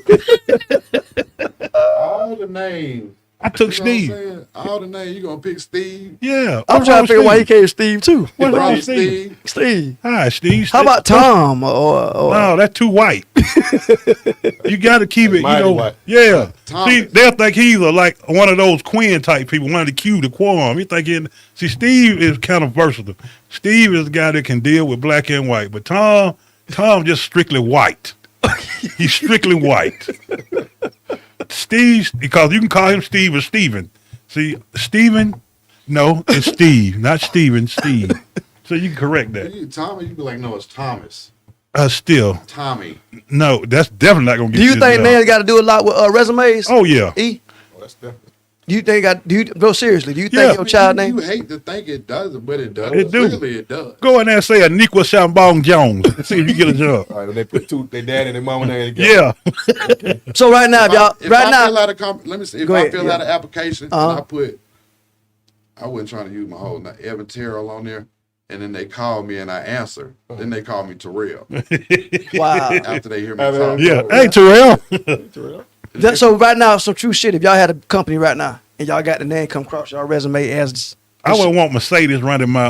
All the names. I took You know what I'm Steve. saying? All the names. You gonna pick Steve? Yeah. I'm what's trying wrong to figure with why he Steve? came Steve too. What's wrong Probably with Steve? Steve. Hi, Steve. How about Tom or No, that's too white. You got to keep it, Mighty white. Yeah. Thomas. See, they'll think he's like one of those Quinn type people, one of the Q, the quorum. He thinking, see, Steve is kind of versatile. Steve is the guy that can deal with black and white, but Tom just strictly white. He's strictly white. Steve, because you can call him Steve or Steven. See, Steven, no, it's Steve, not Steven, Steve. So you can correct that. Tommy, you be like, no, it's Thomas. Still, Tommy. no, that's definitely not going to get do you this think job. man's got to do a lot with resumes? Oh, yeah. E? Oh, that's definitely. Do you think go seriously? Do you Yeah. think your child you name? hate to think it doesn't, but it does. It do. Really, it does. Go in there and say a Niqua Shambong Jones and see if you get a job. All right, they put their dad and their mama name together. Yeah. So right now, y'all, If right I now, fill out a let me see. If Go I ahead, fill yeah. out an application Uh-huh. and I wasn't trying to use my whole name, Evan Terrell on there, and then they call me and I answer. Then they call me Terrell wow. after they hear me Evan, talk. Yeah. Hey, Terrell. So right now, some true shit. If y'all had a company right now and y'all got the name come across your resume as I wouldn't want Mercedes running my,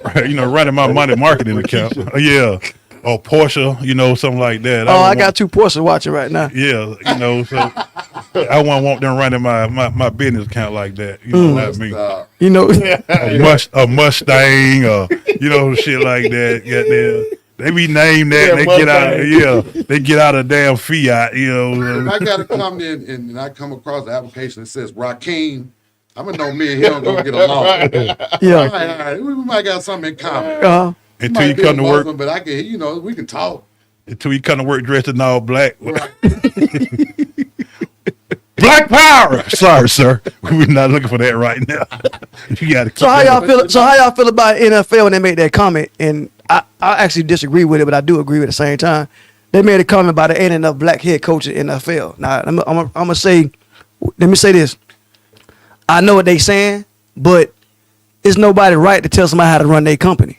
running my money marketing account. Yeah. Or Porsche, something like that. I wouldn't got two Porsches watching right now. want- Yeah, so I wouldn't want them running my business account like that. Not me. You know, A Mustang or, shit like that. Goddamn. They be named that. Yeah, And they get out. Mustang. They get out of damn Fiat. If I got to come in and I come across the application that says Rakeem, I'm gonna know me and him gonna get along. yeah. All right, we might got something in common. Uh, Until you Might be come to work. Muslim, but I can, we can talk. Until you come to work dressed in all black. Right. Black power. Sorry, sir. We're not looking for that right now. You got to keep so how that. y'all feel? So how y'all feel about NFL when they made that comment? And I actually disagree with it, but I do agree with it at the same time. They made a comment about there ain't enough black head coaches in the NFL. Now I'm gonna say, let me say this. I know what they saying, but it's nobody right to tell somebody how to run their company.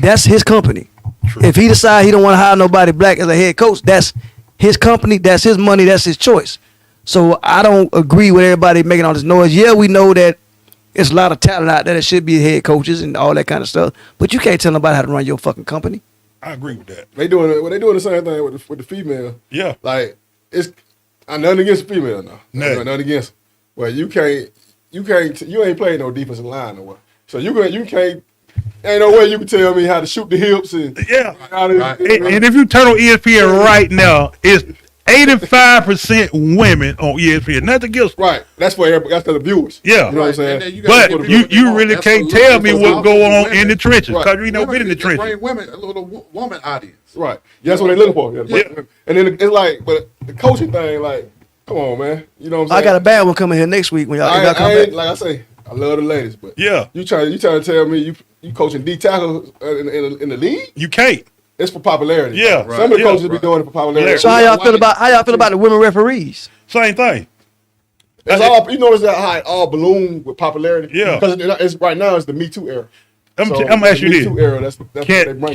That's his company. True. If he decide he don't want to hire nobody black as a head coach, that's his company, that's his money, that's his choice. So I don't agree with everybody making all this noise. Yeah, we know that it's a lot of talent out there that should be head coaches and all that kind of stuff, but you can't tell nobody how to run your fucking company. I agree with that. They doing the same thing with the female. Yeah. Like I'm nothing against the female now. No. Nothing against. Well, you can't you ain't playing no defensive line no way. So you can't. Ain't no way you can tell me how to shoot the hips and how to, Right. And if you turn on ESPN right now, it's 85% women on ESPN. Nothing against. right. That's for everybody. That's for the viewers. Yeah. You know what I'm And saying? then you gotta But give people what they you want. really That's can't the tell look me for what go on women. in the trenches Right. because you ain't never been in the They trenches. bring women, a little woman audience. Right. That's what they looking for. Yeah. Yeah. And then it's like, but the coaching thing, like, come on, man. You know what I'm saying? I got a bad one coming here next week when y'all, if y'all come I ain't, back. like I say, I love the ladies, but Yeah. you trying to tell me you coaching D tackle in the league? You can't. It's for popularity. Yeah. Some of the Right. coaches Yeah. be doing it for popularity. So how y'all feel about the women referees? Same thing. It's all, you notice that how it all ballooned with popularity? Yeah. Because it's right now it's the Me Too era. I'm So, gonna ask you the this. Me Too era, that's what they bring.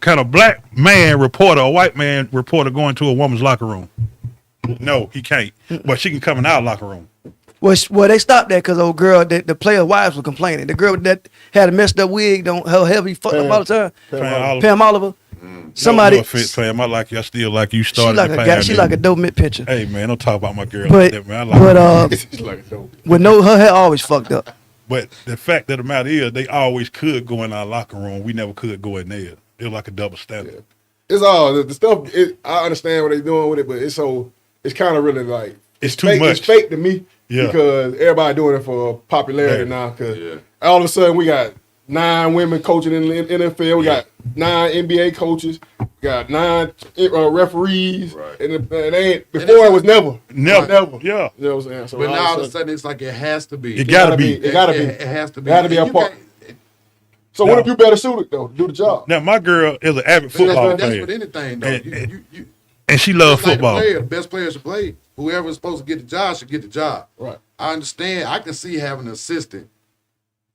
Can a black man reporter, a white man reporter go into a woman's locker room? No, he can't. But she can come in our locker room. Well, they stopped that because old girl, the player wives were complaining. The girl that had a messed up wig, her hair be fucked up all the time. Pam Oliver. Somebody. No offense, fam. I like you. I still like you. She Started like the a Pam guy. She nigga. like a dope mid pitcher. Hey man, don't talk about my girl But like that, man. I like her. It's like a dope. with her hair always fucked up. But the fact of the matter is, they always could go in our locker room. We never could go in there. It was like a double standard. It's all the stuff. I understand what they're doing with it, but it's kind of really like It's too fake, much. It's fake to me Yeah. because everybody doing it for popularity Yeah. now. Because all of a sudden we got 9 women coaching in the NFL. We got 9 NBA coaches. We got 9 referees. Right. And it ain't before it was never. Never. Yeah. You know what I'm saying? So But now all of a sudden it's like it has to be. It gotta be. It gotta be. It has to be. It gotta be a You part. can't- So what if you better suited though? Do the job. Now my girl is an avid That's football with player, anything though. And- and she loves It's like football. the best players should play. Whoever's supposed to get the job should get the job. Right. I understand. I can see having an assistant,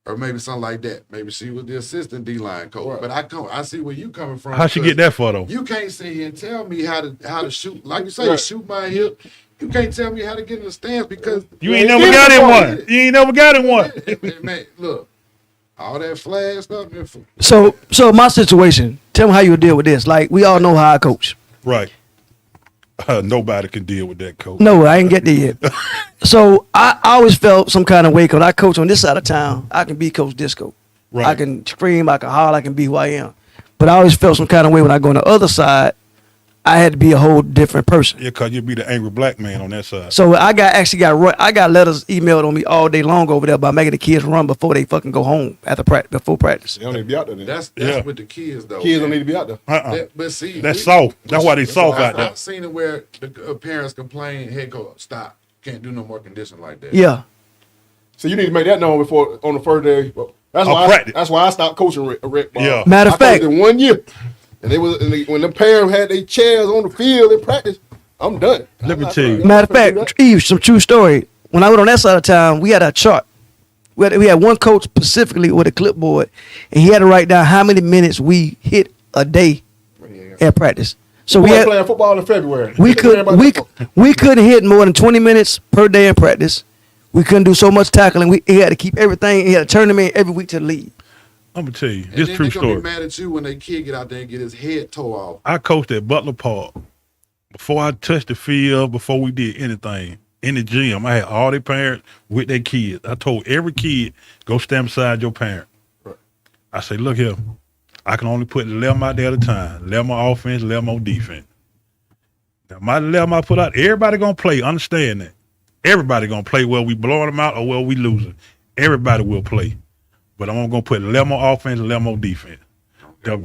or maybe something like that. Maybe she was the assistant D-line coach. Right. But I see where you coming from. How she because get that for though? You can't sit here and tell me how to shoot. Like you say, Right. shoot my hip. You can't tell me how to get in the stands because You ain't Yeah, never he got did in it one. for You ain't never got in one. Man, look, all that flag stuff. So my situation. Tell me how you deal with this. Like we all know how I coach. Right. Nobody can deal with that, coach. No, I ain't get there yet. So I always felt some kind of way because I coach on this side of town. I can be Coach Disco. Right. I can scream, I can holler, I can be who I am. But I always felt some kind of way when I go on the other side. I had to be a whole different person. Yeah, cause you'd be the angry black man on that side. So I got letters emailed on me all day long over there about making the kids run before they fucking go home after before practice. They don't need to be out there. Then. That's Yeah. with the kids though. Kids don't need to be out there. But see, That's soft. That's why they soft out there. I've seen it where the parents complain, "Hey, coach, stop! Can't do no more conditioning like that." Yeah. So you need to make that known before on the first day. That's Of why. practice. That's why I stopped coaching rec ball. Yeah. Matter of I coached fact- in 1 year, and when the parents had their chairs on the field in practice, I'm done. Let me I'm not tell you. doing- Matter of I'm not fact, Eve, some true story. When I went on that side of town, we had a chart. We had one coach specifically with a clipboard, and he had to write down how many minutes we hit a day at practice. So we we were had playing football in February. we Everybody- couldn't hit more than 20 minutes per day in practice. We couldn't do so much tackling. He had to keep everything. He had a tournament every week to leave. I'm gonna tell you And this then true they gonna story. be mad at you when they kid get out there and get his head tore off. I coached at Butler Park before I touched the field. Before we did anything in the gym, I had all their parents with their kids. I told every kid, go stand beside your parent. Right. I say, look here, I can only put 11 out there at a time. 11 on offense, 11 on defense. Now my 11 I put out, everybody gonna play. Understand that. Everybody gonna play whether we blowing them out or whether we losing. Everybody will play. But I'm gonna put 11 on offense, 11 on defense. The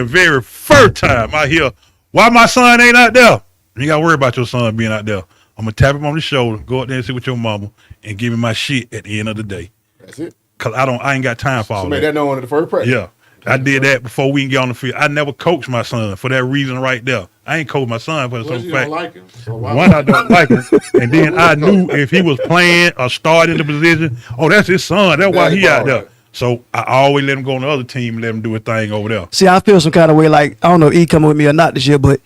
very first time I hear, why my son ain't out there? You ain't gotta worry about your son being out there. I'm gonna tap him on the shoulder, go out there and sit with your mama, and give him my shit at the end of the day. That's it. Cause I ain't got time for So all make that. that known in the first practice. Yeah. I did that before we can get on the field. I never coached my son for that reason right there. I ain't coached my son for the Well, simple you fact. don't like him. So why One, I don't like him. And then I knew if he was playing or starting the position, oh, that's his son. That's why he out there. So I always let him go on the other team and let him do a thing over there. See, I feel some kind of way like, I don't know if E coming with me or not this year, but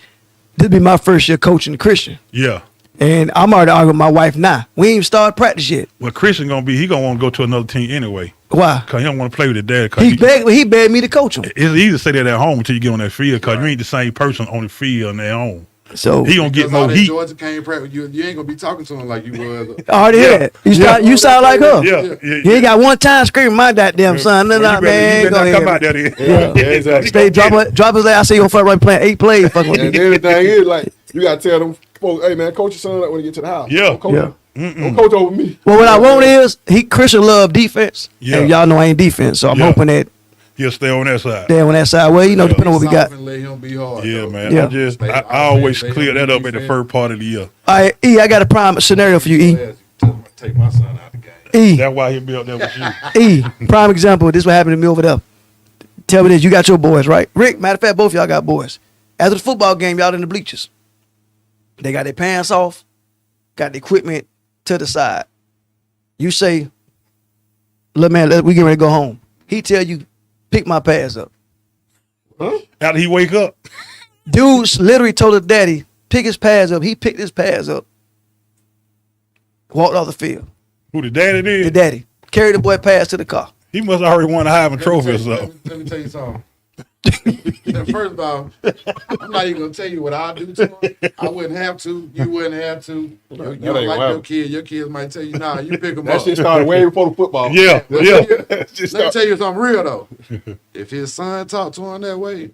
this be my first year coaching the Christian. Yeah. And I'm already arguing with my wife now. We ain't even started practice yet. Well, Christian he gonna want to go to another team anyway. Why? Cause he don't want to play with his dad. Cause He begged me to coach him. it's easy to say that at home until you get on that field. Cause you ain't the same person on the field and at home. So He gonna get Because all more that heat. Georgia came practice, you ain't gonna be talking to him like you was. I already hear that. You sound like her. Yeah, You ain't got one time screaming my goddamn son. Well, Nah, man. you Go better not come out ahead. there then. Yeah, exactly. Stay drop his leg. I see you on front right playing 8 plays. Fucking with And me. the other thing is, like, you gotta tell them folks, hey man, coach your son up when you get to the house. Yeah. Don't coach, Yeah. don't coach over me. Well, what I want is Christian love defense. Yeah. And y'all know I ain't defense, so I'm Yeah. hoping that He'll stay on that side. they're on that side. Well, depending on what we got. And let him be hard. Yeah, though. man. Yeah. I always clear that up in the first part of the year. All right, E, I got a prime scenario for you, E. Tell him to take my son out the game. E, That's why he'll be up there with you. prime example. This what happened to me over there. Tell me this. You got your boys, right? Rick, matter of fact, both y'all got boys. After the football game, y'all in the bleachers. They got their pants off, got the equipment to the side. You say, look, man, we getting ready to go home. He tell you, pick my pads up. After he wake up, Dude literally told his daddy, pick his pads up. He picked his pads up. Walked off the field. who the daddy The did, daddy carried the boy pads to the car. he must already won a Heisman Trophy or something. Let me tell you something. First of all, I'm not even gonna tell you what I do to him. I wouldn't have to. You wouldn't have to. You don't ain't like wild. your kid. Your kids might tell you, nah, you pick them That up. shit started way before the football. Yeah, yeah. Let me tell you something real though. If his son talked to him that way,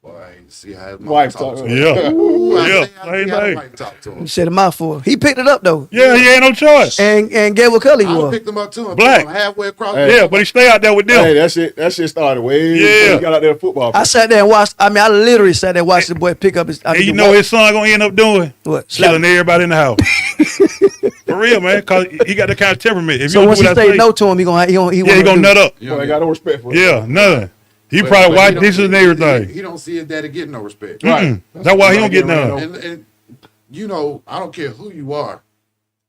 boy, I ain't see how his mom Wife talk to talk- him. Yeah. Ooh, I Yeah, see how same the thing. wife talk to him. He said a mouthful. He picked it up though. Yeah, he ain't no choice. And guess what color he I was? picked them up too. Black. Halfway across. Yeah, but he stay out there with them. Hey, that shit started way Yeah. before he got out there football. I sat there and watched. I mean, I literally sat there and watched the boy pick up his. And you know what his son gonna end up doing? What? Killing everybody in the house. For real, man, cause he got that kind of temperament. If So you once don't he do what I say say, no to him, he gonna nut up. Boy, I got no respect for it. Yeah, nothing. He But- probably but watch he don't- this and everything. He don't see his daddy getting no respect. Right. That's why he don't get none. And you know, I don't care who you are.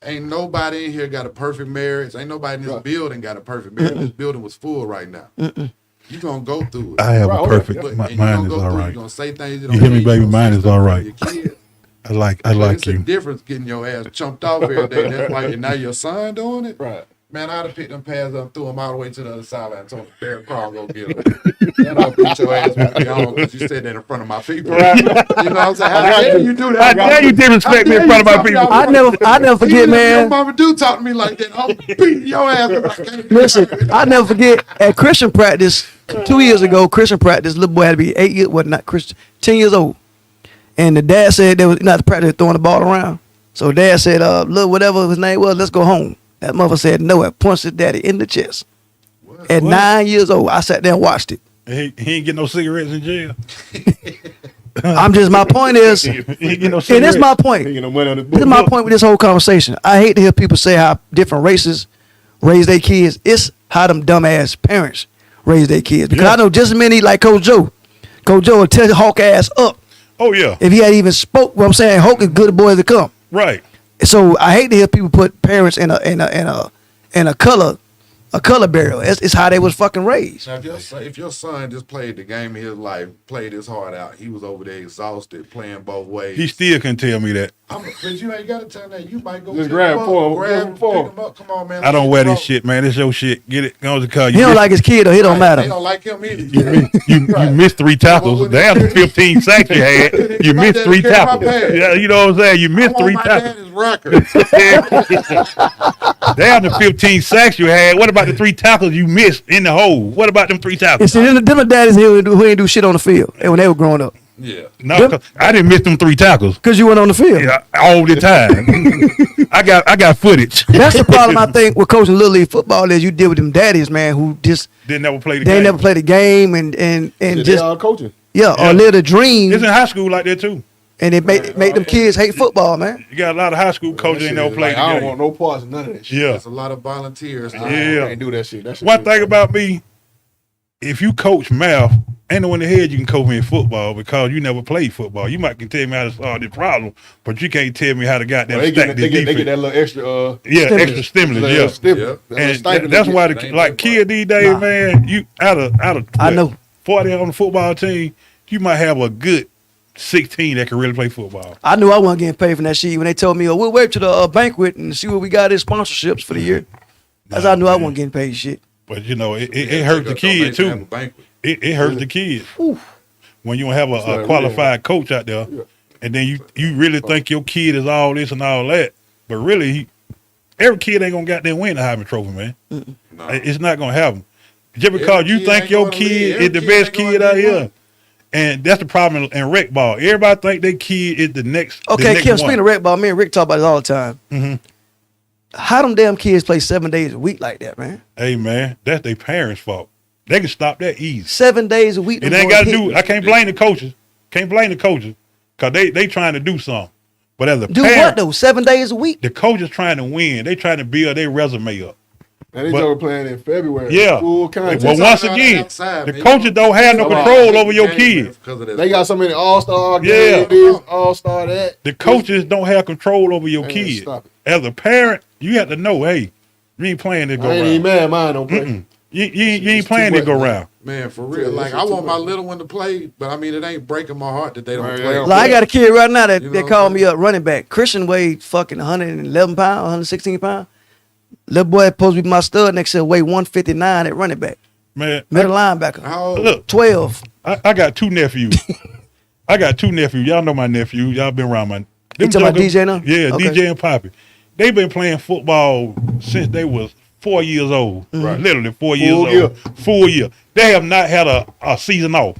Ain't nobody in here got a perfect marriage. Ain't nobody in this building got a perfect marriage. This building was full right now. You gonna go through it. I have Right, a perfect. But- My, and you mine gonna is go all through it. right. You gonna say things. You hear me, baby? Gonna say Mine is stuff all to right. your kids. I like It's a you. difference getting your ass chumped off every day. That's like, and now your son doing it. Right. Man, I'd have picked them pads up, threw them all the way to the other side, and told them, Bear Crawl, go get them. And I'll beat your ass when you gone because you said that in front of my people. Right. You know what I'm saying? How dare you do that? How dare you disrespect me in front of my people? I never forget, Even if your man. mama do talk to me like that, I'm beating your ass. If I can't. Listen, I never forget at Christian practice 2 years ago. Christian practice, little boy had to be 8 years, what not Christian, 10 years old, and the dad said they was not the practice throwing the ball around. So dad said, "Look, whatever his name was, let's go home." That mother said no. It punched his daddy in the chest. At 9 years old, I sat there and watched it. He ain't getting no cigarettes in jail. My point is, He ain't getting no and cigarettes. this is my point. He get no money on the This is book. my point with this whole conversation. I hate to hear people say how different races raise their kids. It's how them dumbass parents raise their kids. Because Yeah. I know just as many like Coach Joe. Coach Joe will tell Hawk ass up Oh yeah, if he had even spoke. What I'm saying, Hawk is good boy to come. right. So I hate to hear people put parents in a color barrel. It's how they was fucking raised. Now, if your son just played the game of his life, played his heart out, he was over there exhausted, playing both ways. He still can tell me that. But you ain't got to tell him that. You might go Just pick grab him up, for him, grab grab him, for pick him. him up. Come on, man. I don't let's wear get this him. shit, man. It's your shit. Get it. Go to the car. He don't like his kid or he don't They matter. don't like him either. You Right. missed 3 tackles. Well, Damn, the 15 sacks you had. You My missed daddy 3 carried my tackles. bag. Yeah, you know what I'm saying. You I missed want 3 my tackles. daddy's record. Damn, the 15 sacks you had. What about the 3 tackles you missed in the hole? What about them 3 And tackles? see, them the daddies here who ain't do shit on the field when they were growing up. Yeah. No, 'cause I didn't miss them 3 tackles. Because you weren't on the field. Yeah, all the time. I got footage. That's the problem I think with coaching Little League football is you deal with them daddies, man, who just Didn't never play the they game. never play the game and They just all coaching. yeah, Yeah. or live the dream It's in high school like that too. and it make them kids hate football, man. You got a lot of high school coaches ain't never played I the don't game. want no parts of none of that shit. Yeah. There's a lot of volunteers. I Yeah. can't do that shit. That shit One thing about me, if you coach math, ain't no in the head you can coach me in football because you never played football. You might can tell me how to solve this problem, but you can't tell me how to goddamn they stack get, this they, get, they defense. get that little extra Yeah, stimulus. extra stimulus. little Yeah. stimulus. Yeah. That little And stipend that's they why get. the Ain't like that kids these days, man, you out of I know. 40 on the football team, you might have a good 16 that can really play football. I knew I wasn't getting paid from that shit when they told me, "Oh, we'll wait to the banquet and see what we got as sponsorships for the year." That's how I knew I wasn't getting paid shit. But you know, it hurts the kid Don't have a too. banquet. It hurts the kids when you don't have a Sorry, qualified coach out there. Yeah. and then you really think your kid is all this and all that, but really, every kid ain't gonna goddamn win the Heisman Trophy, man. No. It's not gonna happen. Just because Every you kid think ain't your gonna kid lead. is the Every kid best ain't gonna kid out be here, one. and that's the problem in rec ball. Everybody think their kid is the next. the Okay, next Kim, one. speaking of rec ball, me and Rick talk about it all the time. Mhm. How them damn kids play 7 days a week like that, man? Hey man, that's their parents' fault. They can stop that easy. 7 days a week. It them ain't boys got to hitting. do. I can't blame the coaches. Can't blame the coaches because they trying to do something. But as a Do parent, what though? 7 days a week. the coaches trying to win. They trying to build their resume up. And they But- just playing in February. Yeah. Full contact. Well, Talking once about again, it outside, the man. coaches don't have no Come on. control over your Game, kids. man, because of that. They got so many all-star Yeah. games, this, all-star that. The coaches don't have control over your Man, kids. stop it. As a parent, you have to know, hey, you ain't playing to go I ain't even round. mad mine don't play. You ain't It's playing too to go much, man. round. Man, for real. Yeah, Like, it's I too want my much. little one to play, but I mean, it ain't breaking my heart that they don't Right, play. yeah. Like I got a kid right now that, You know that what called I'm me up running back. Christian weighed fucking 111 pounds, 116 pounds. Little boy supposed to be my stud next year, weigh 159 at running back. Man, Middle linebacker. How old? look, 12. I got two nephews. I got two nephews. Y'all know my nephews. Y'all been around my. You them talking about jokers- DJ now? Yeah, Okay. DJ and Poppy. They been playing football since they was 4 years old. Mm-hmm. Literally 4 years Full old. year. Full year. They have not had a season off.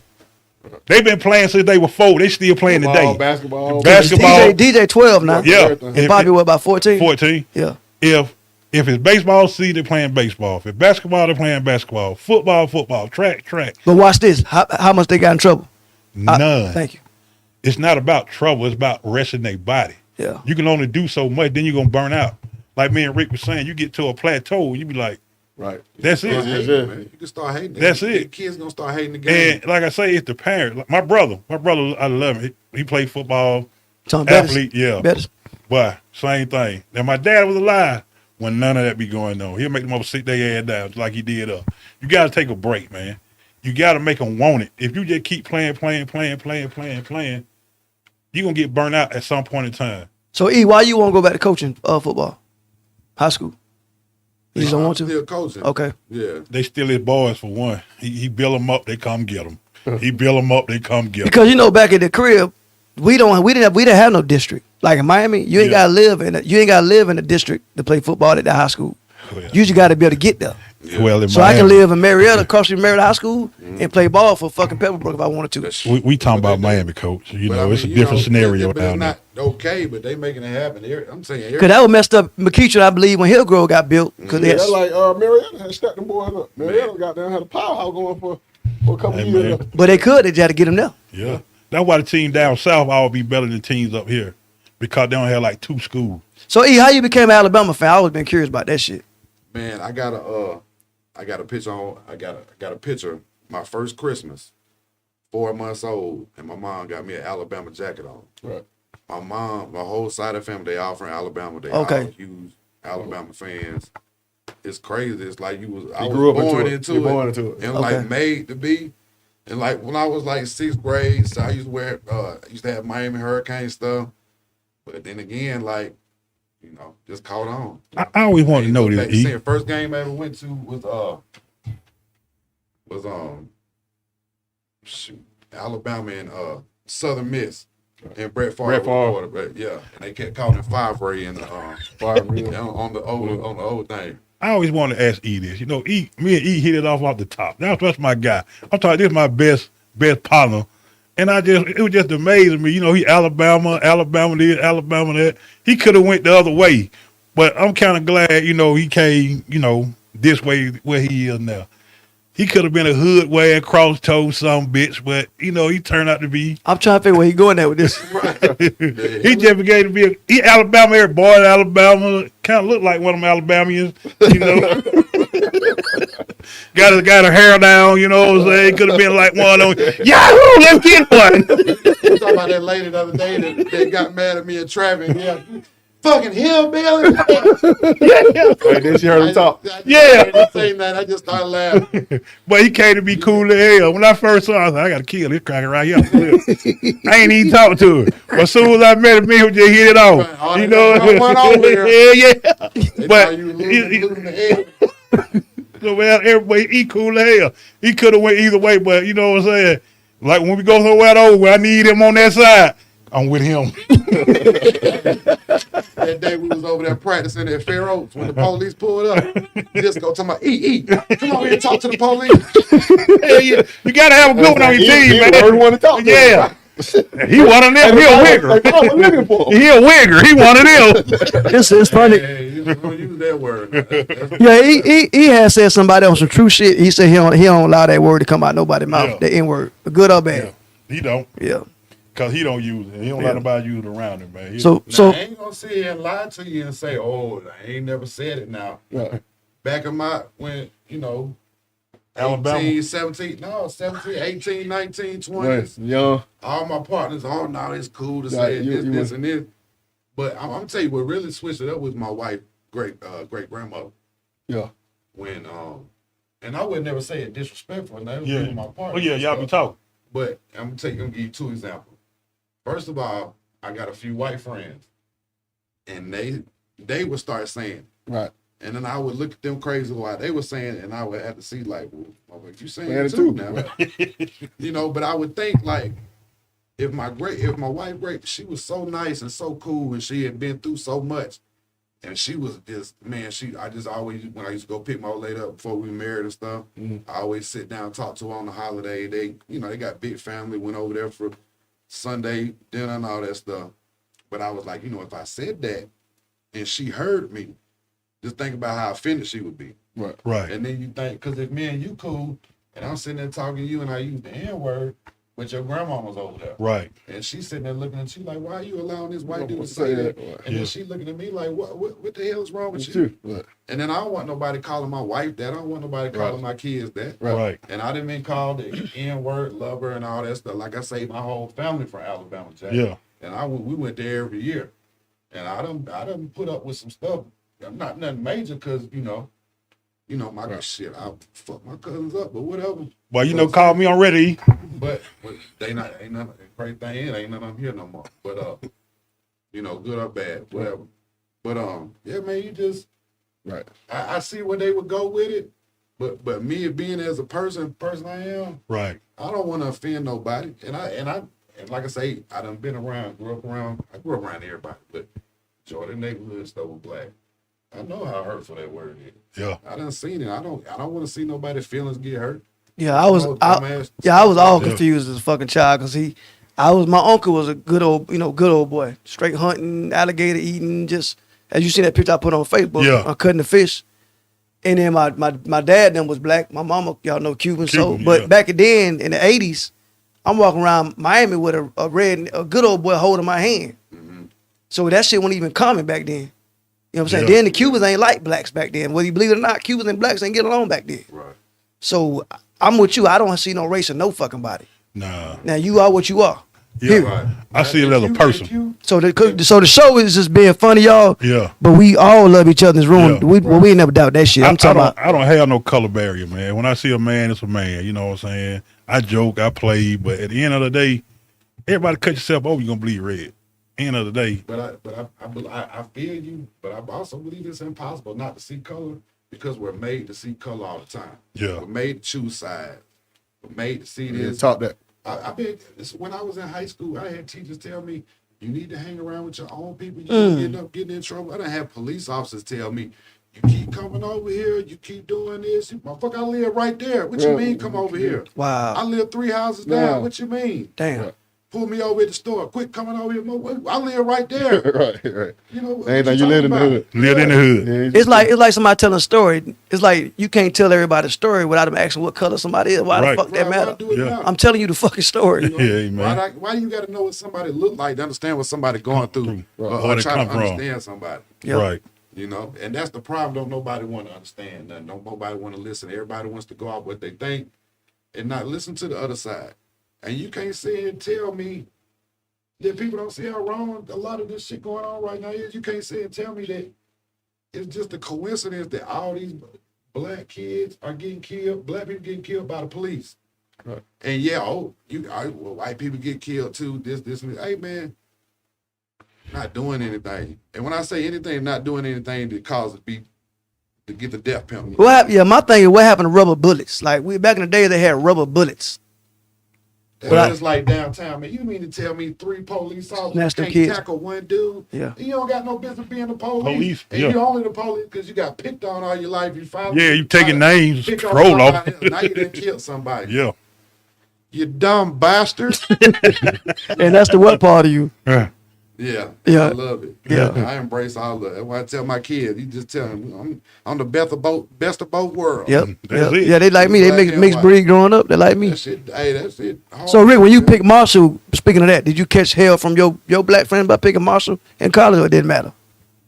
They've been playing since they were 4. They still playing Football, today. basketball. Basketball. DJ 12 now. Yeah. Everything. And Bobby what about 14? 14. Yeah. If it's baseball season, they're playing baseball. If it's basketball, they're playing basketball. Football, track. But watch this. How much they got in trouble? None. Thank you. It's not about trouble. It's about resting their body. Yeah. You can only do so much, then you're going to burn out. Like me and Rick was saying, you get to a plateau, you be like, Right. that's You it. start hating, man. You can start hating. That's The it. kids gonna start hating the game. And like I say, it's the parents. Like my brother, I love him. He played football, Tom Bettis. athlete, yeah. Bettis. But same thing. Now my dad was alive when none of that be going on. He'll make them up sit their ass down like he did us. You got to take a break, man. You got to make them want it. If you just keep playing, you're going to get burnt out at some point in time. So, E, why you want to go back to coaching football? High school? You just don't want to? Still coaching. Okay. Yeah. They still his boys for one. He build them up, they come get them. He build them up, they come get them. Because back at the crib, we didn't have no district. Like in Miami, you ain't Yeah. gotta live in a district to play football at the high school. Well, You just gotta be able to get there. well, in So I can Miami, live in Marietta, across from Marietta High School, and play ball for fucking Pepperbrook if I wanted to. That's- we talking But about they- Miami, coach. You but know, I it's a mean, you different know, scenario but down it's there. not okay, but they making it happen. I'm saying, Cause that was messed up McKeachern, I believe, when Hillgrove got built. Cause they Yeah, had, that's like Marietta had stacked them boys up. Marietta got down, had a powerhouse going for a couple Hey, years. man. but they just had to get them there. Yeah. That's why the team down south always be better than teams up here. Because they don't have like 2 schools. So E, how you became an Alabama fan? I always been curious about that shit. man, I got a picture on. I got a picture. My first Christmas, 4 months old, and my mom got me an Alabama jacket on. Right. My mom, my whole side of the family, they all from Alabama. They Okay. all huge Alabama fans. It's crazy. It's like I You grew was up born into it. into You're it. born into it. And Okay. like made to be. And like when I was like 6th grade, so I used to wear used to have Miami Hurricane stuff. But then again, like, just caught on. I always want to know Back this, E. saying, first game I ever went to was Alabama and Southern Miss. And Brett Favre. Brett Favre. was quarterback, yeah, and they kept calling him Favre in the on the old thing. I always want to ask E this. You know, me and E hit it off the top. That's my guy. I'm talking, this is my best partner. And it was just amazing me. You know, he Alabama this, Alabama that. He could have went the other way. But I'm kind of glad, he came, this way where he is now. He could have been a hood wearing cross-toe some bitch, but, he turned out to be. I'm trying to figure where he going at with this. He just began to be he Alabama, every boy in Alabama, kind of looked like one of them Alabamians, got her hair down, you know what I'm saying? Could have been like one of them, Yahoo, let's get one. You talking about that lady the other day that got mad at me in traffic? Yeah, fucking hillbilly. Right, then she heard him talk. Yeah. I saying that. I just started laughing. But he came to be cool as hell. When I first saw him, I was like, I got to kill this cracker right here. I ain't even talk to her. But as soon as I met him, he just hit it off. All You that know? one over here. Yeah. They But thought you were losing the head. so, well, everybody, he cool as hell. He could have went either way, but you know what I'm saying? Like when we go somewhere over, I need him on that side. I'm with him. That day we was over there practicing at Fair Oaks when the police pulled up. Disco talking about, eat. Come over here and talk to the police. Hey, you gotta have a good one on your team, man. Everyone to talk to him. Yeah. He one of them. He a wigger. I was looking for him. He a wigger. He one of them. It's funny. Hey, you don't use that word. Yeah, he has said somebody on some true shit. He said he don't allow that word to come out nobody's mouth. Yeah. The N word, good or bad. Yeah. He don't. Yeah. Cause he don't use it. He don't let nobody use it around him, man. So Now, I ain't gonna sit here and lie to you and say, oh, I ain't never said it now. Right. Back in my, when, you know, Alabama. 18, 17, 18, 19, 20s. Right. Young. All my partners, oh, no, it's cool to Right, say you this, was- and this. But I'm gonna tell you what really switched it up was my wife, great grandmother. Yeah. When, and I would never say it disrespectful, and that was Yeah. with my Oh partners. yeah, and y'all be stuff. talking. But I'm gonna give you 2 examples. First of all, I got a few white friends, and they would start saying, Right. and then I would look at them crazy while they were saying, and I would have to see like, well, you saying Man, it too too. now, you know. But I would think like, if my wife she was so nice and so cool, and she had been through so much, and she was just I just always, when I used to go pick my old lady up before we were married and stuff, I always sit down and talk to her on the holiday. They got big family, went over there for Sunday dinner and all that stuff. But I was like, if I said that and she heard me, just think about how offended she would be. Right. Right. And then you think, because if me and you cool, and I'm sitting there talking to you and I use the N-word, but your grandmama's over there. Right. And she's sitting there looking at you like, why are you allowing this white dude to Say say that. that? Right. And Yeah. then she looking at me like, what the hell is wrong with you? True. Right. And then I don't want nobody calling my wife that. I don't want nobody calling my kids that. Right. And I didn't been called the N-word, lover, and all that stuff. Like I say, my whole family from Alabama, Jack. Yeah. And we went there every year. And I done put up with some stuff. Not nothing major, because, my shit, I fuck my cousins up, but whatever. Well, call me already. But ain't nothing, crazy thing is, ain't nothing here no more. But, good or bad, whatever. But, yeah, man, you just, Right. I see where they would go with it. But me being as a person I am, Right. I don't want to offend nobody. And like I say, I done been around, I grew up around everybody, but Jordan neighborhood stuff was black. I know how hurtful that word is. Yeah. I done seen it. I don't want to see nobody's feelings get hurt. Yeah, I was all confused as a fucking child because my uncle was a good old boy, straight hunting, alligator eating, just as you see that picture I put on Facebook, Yeah. cutting the fish. And then my dad then was black. My mama, y'all know Cuban. But yeah. back then in the 80s, I'm walking around Miami with a good old boy holding my hand. Mm-hmm. So that shit wasn't even common back then. You know what I'm saying? Yeah. Then the Cubans ain't like blacks back then. Whether you believe it or not, Cubans and blacks ain't get along back then. Right. So I'm with you. I don't see no race in no fucking body. Nah. Now you are what you are. Yeah. Period. Right. I see it as a person. So the show is just being funny, y'all. Yeah. But we all love each other in this room. Yeah. We ain't never doubt that shit. I'm talking about. I don't have no color barrier, man. When I see a man, it's a man. You know what I'm saying? I joke, I play, but at the end of the day, everybody cut yourself over, you're gonna bleed red. End of the day. But I feel you, but I also believe it's impossible not to see color because we're made to see color all the time. Yeah. We're made to choose sides. We're made to see this. Talk that. I bet when I was in high school, I had teachers tell me, you need to hang around with your own people. You end up getting in trouble. I done had police officers tell me, you keep coming over here, you keep doing this. Motherfucker, I live right there. What you mean come over here? Wow. I live 3 houses down. What you mean? Damn. Pull me over at the store. Quit coming over here. I live right there. Right. You know, Anything you live in the hood. Live in the hood. It's like somebody telling a story. It's like you can't tell everybody a story without them asking what color somebody is. Why Right. the fuck that Why matter? do it Yeah. now? I'm telling you the fucking story. You know? Yeah, man. Why you got to know what somebody look like to understand what somebody going through, Where or they try come to from. understand somebody? Yep. Right. You know, and that's the problem. Don't nobody want to understand nothing. Don't nobody want to listen. Everybody wants to go off what they think and not listen to the other side. And you can't sit here and tell me that people don't see how wrong a lot of this shit going on right now is. You can't sit and tell me that it's just a coincidence that all these black kids are getting killed, black people getting killed by the police. Right. And yeah, white people get killed too, this, and this. Hey man, not doing anything. And when I say anything, not doing anything that causes to get the death penalty. What happened? Yeah, my thing is what happened to rubber bullets. Like back in the day, they had rubber bullets. It's just like downtown, man. You mean to tell me 3 police officers Snatch them can't kids. tackle 1 dude? Yeah. You don't got no business being the police. Police, And yeah. you only the police because you got picked on all your life. You finally Yeah, you taking names, pick on roll off. somebody, now you done killed somebody. Yeah. You dumb bastard. And that's the what part of you? Yeah. Yeah, Yeah. I love it. Yeah. I embrace all of it. That's why I tell my kids, you just tell them, I'm the best of both worlds. Yep. That's Yep. it. Yeah, they like me. They Black and mixed white. breed growing up. They like me. That's it. Hey, that's it. So Rick, when you pick Marshall, speaking of that, did you catch hell from your black friend by picking Marshall in college, or it didn't matter?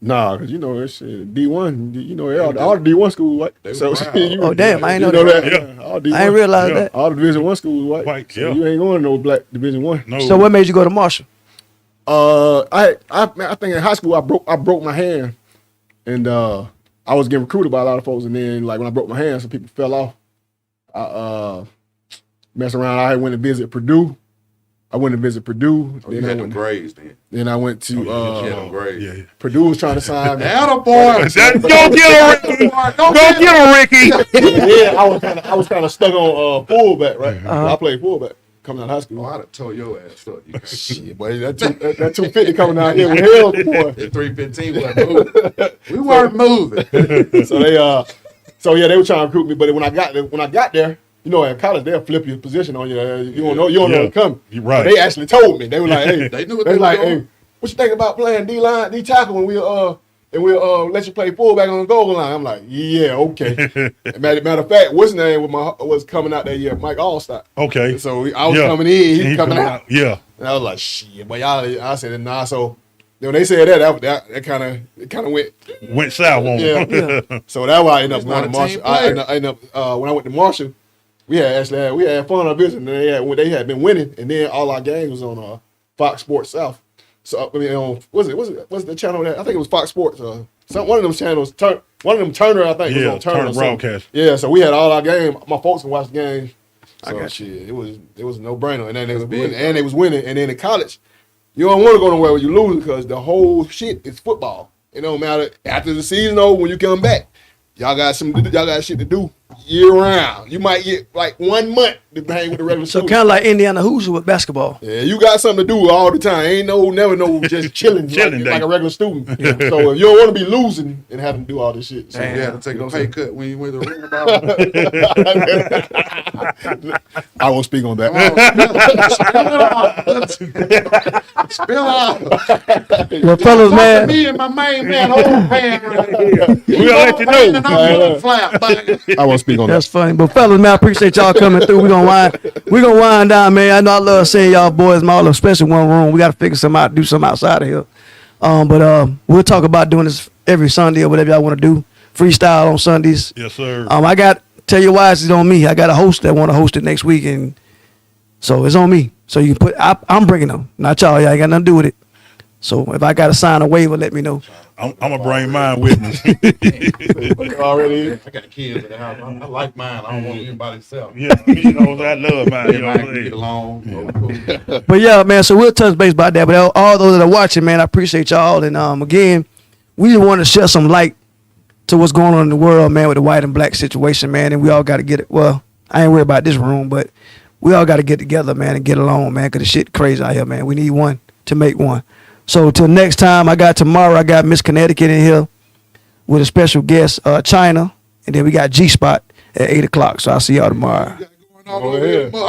Nah, cause you know it's D1. You know all the D1 schools white. They So were wild. Oh, damn, I ain't you know that. that. Yeah. All D1, I ain't realize Yeah. that. all the Division 1 schools white. White, So yeah. you ain't going to no black Division 1. No. So what made you go to Marshall? I think in high school I broke my hand, and I was getting recruited by a lot of folks, and then like when I broke my hand, some people fell off. I messed around. I went to visit Purdue. Oh, you Then I had them went, grades then. then I went to You had them grades. Yeah. Purdue was trying to sign me. Attaboy. Go get him, Ricky. Go get him, Ricky. Yeah, I was kind of stuck on fullback, right? I played fullback coming out of high school. Oh, I'd have tore your ass up. You can't. Shit, boy, that 250 coming out here with hell, boy. The 315 wasn't moving. We weren't moving. They were trying to recruit me, but when I got there, you know, in college they'll flip your position on you. You don't know it's coming. You're right. So they actually told me. They were like, "Hey, They knew what they they was like, were doing. hey, what you think about playing D line, D tackle when we'll let you play fullback on the goal line?" I'm like, "Yeah, okay." matter of fact, what's his name was coming out that year, Mike Allstott. Okay. So I was Yeah. coming in, he And was coming out. Yeah. And I was like, "Shit," but I said, "Nah." So when they said that kind of went. Went south on Yeah. him. So that's why I ended up He's going to not a team Marshall. I player. ended up when I went to Marshall, we had fun on visit. And they had been winning, and then all our games was on Fox Sports South. So I mean, what's the channel that I think it was Fox Sports. One of them channels, one of them Turner, I think was Yeah, on Turner. Turner or something. broadcast. Yeah, so we had all our game. My folks can watch the game. So got shit, it was no brainer, and then they was winning, and they was winning, and then in college, you don't want to go nowhere where you lose because the whole shit is football. It don't matter after the season over when you come back. Y'all got shit to do year round. You might get like 1 month to hang with the regular So students. kind of like Indiana Hoosier with basketball. Yeah, you got something to do all the time. Ain't never just chilling, Chilling like day. a regular student. So if you don't want to be losing and having to do all this shit. So, You had to take a pay cut when you went to the ring about I won't speak on that. Spill out. Well, fellas, man, Me and my main man, old pan right here. We'll let you know. And I'm gonna flap back. I won't speak on that's funny. But fellas, man, I appreciate y'all coming through. We're gonna wind down, man. I know I love seeing y'all boys, man, especially one room. We gotta figure something out, do something outside of here. But we'll talk about doing this every Sunday or whatever y'all want to do. Freestyle on Sundays. Yes, sir. I got tell you why it's on me. I got a host that want to host it next week, and so it's on me. So you can I'm bringing them, not y'all. Y'all ain't got nothing to do with it. So if I got to sign a waiver, let me know. I'm gonna bring mine with me. already. I got kids in the house. I like mine. I don't want anybody else. Yeah, you know I love mine. You know I what I'm can get saying? along. But yeah, man. So we'll touch base about that. But all those that are watching, man, I appreciate y'all. And again, we just want to shed some light to what's going on in the world, man, with the white and black situation, man. And we all got to get it. Well, I ain't worried about this room, but we all got to get together, man, and get along, man, because the shit crazy out here, man. We need one to make one. So till next time, tomorrow I got Miss Connecticut in here with a special guest, China, and then we got G-Spot at 8 o'clock. So I'll see y'all tomorrow. Going all over here.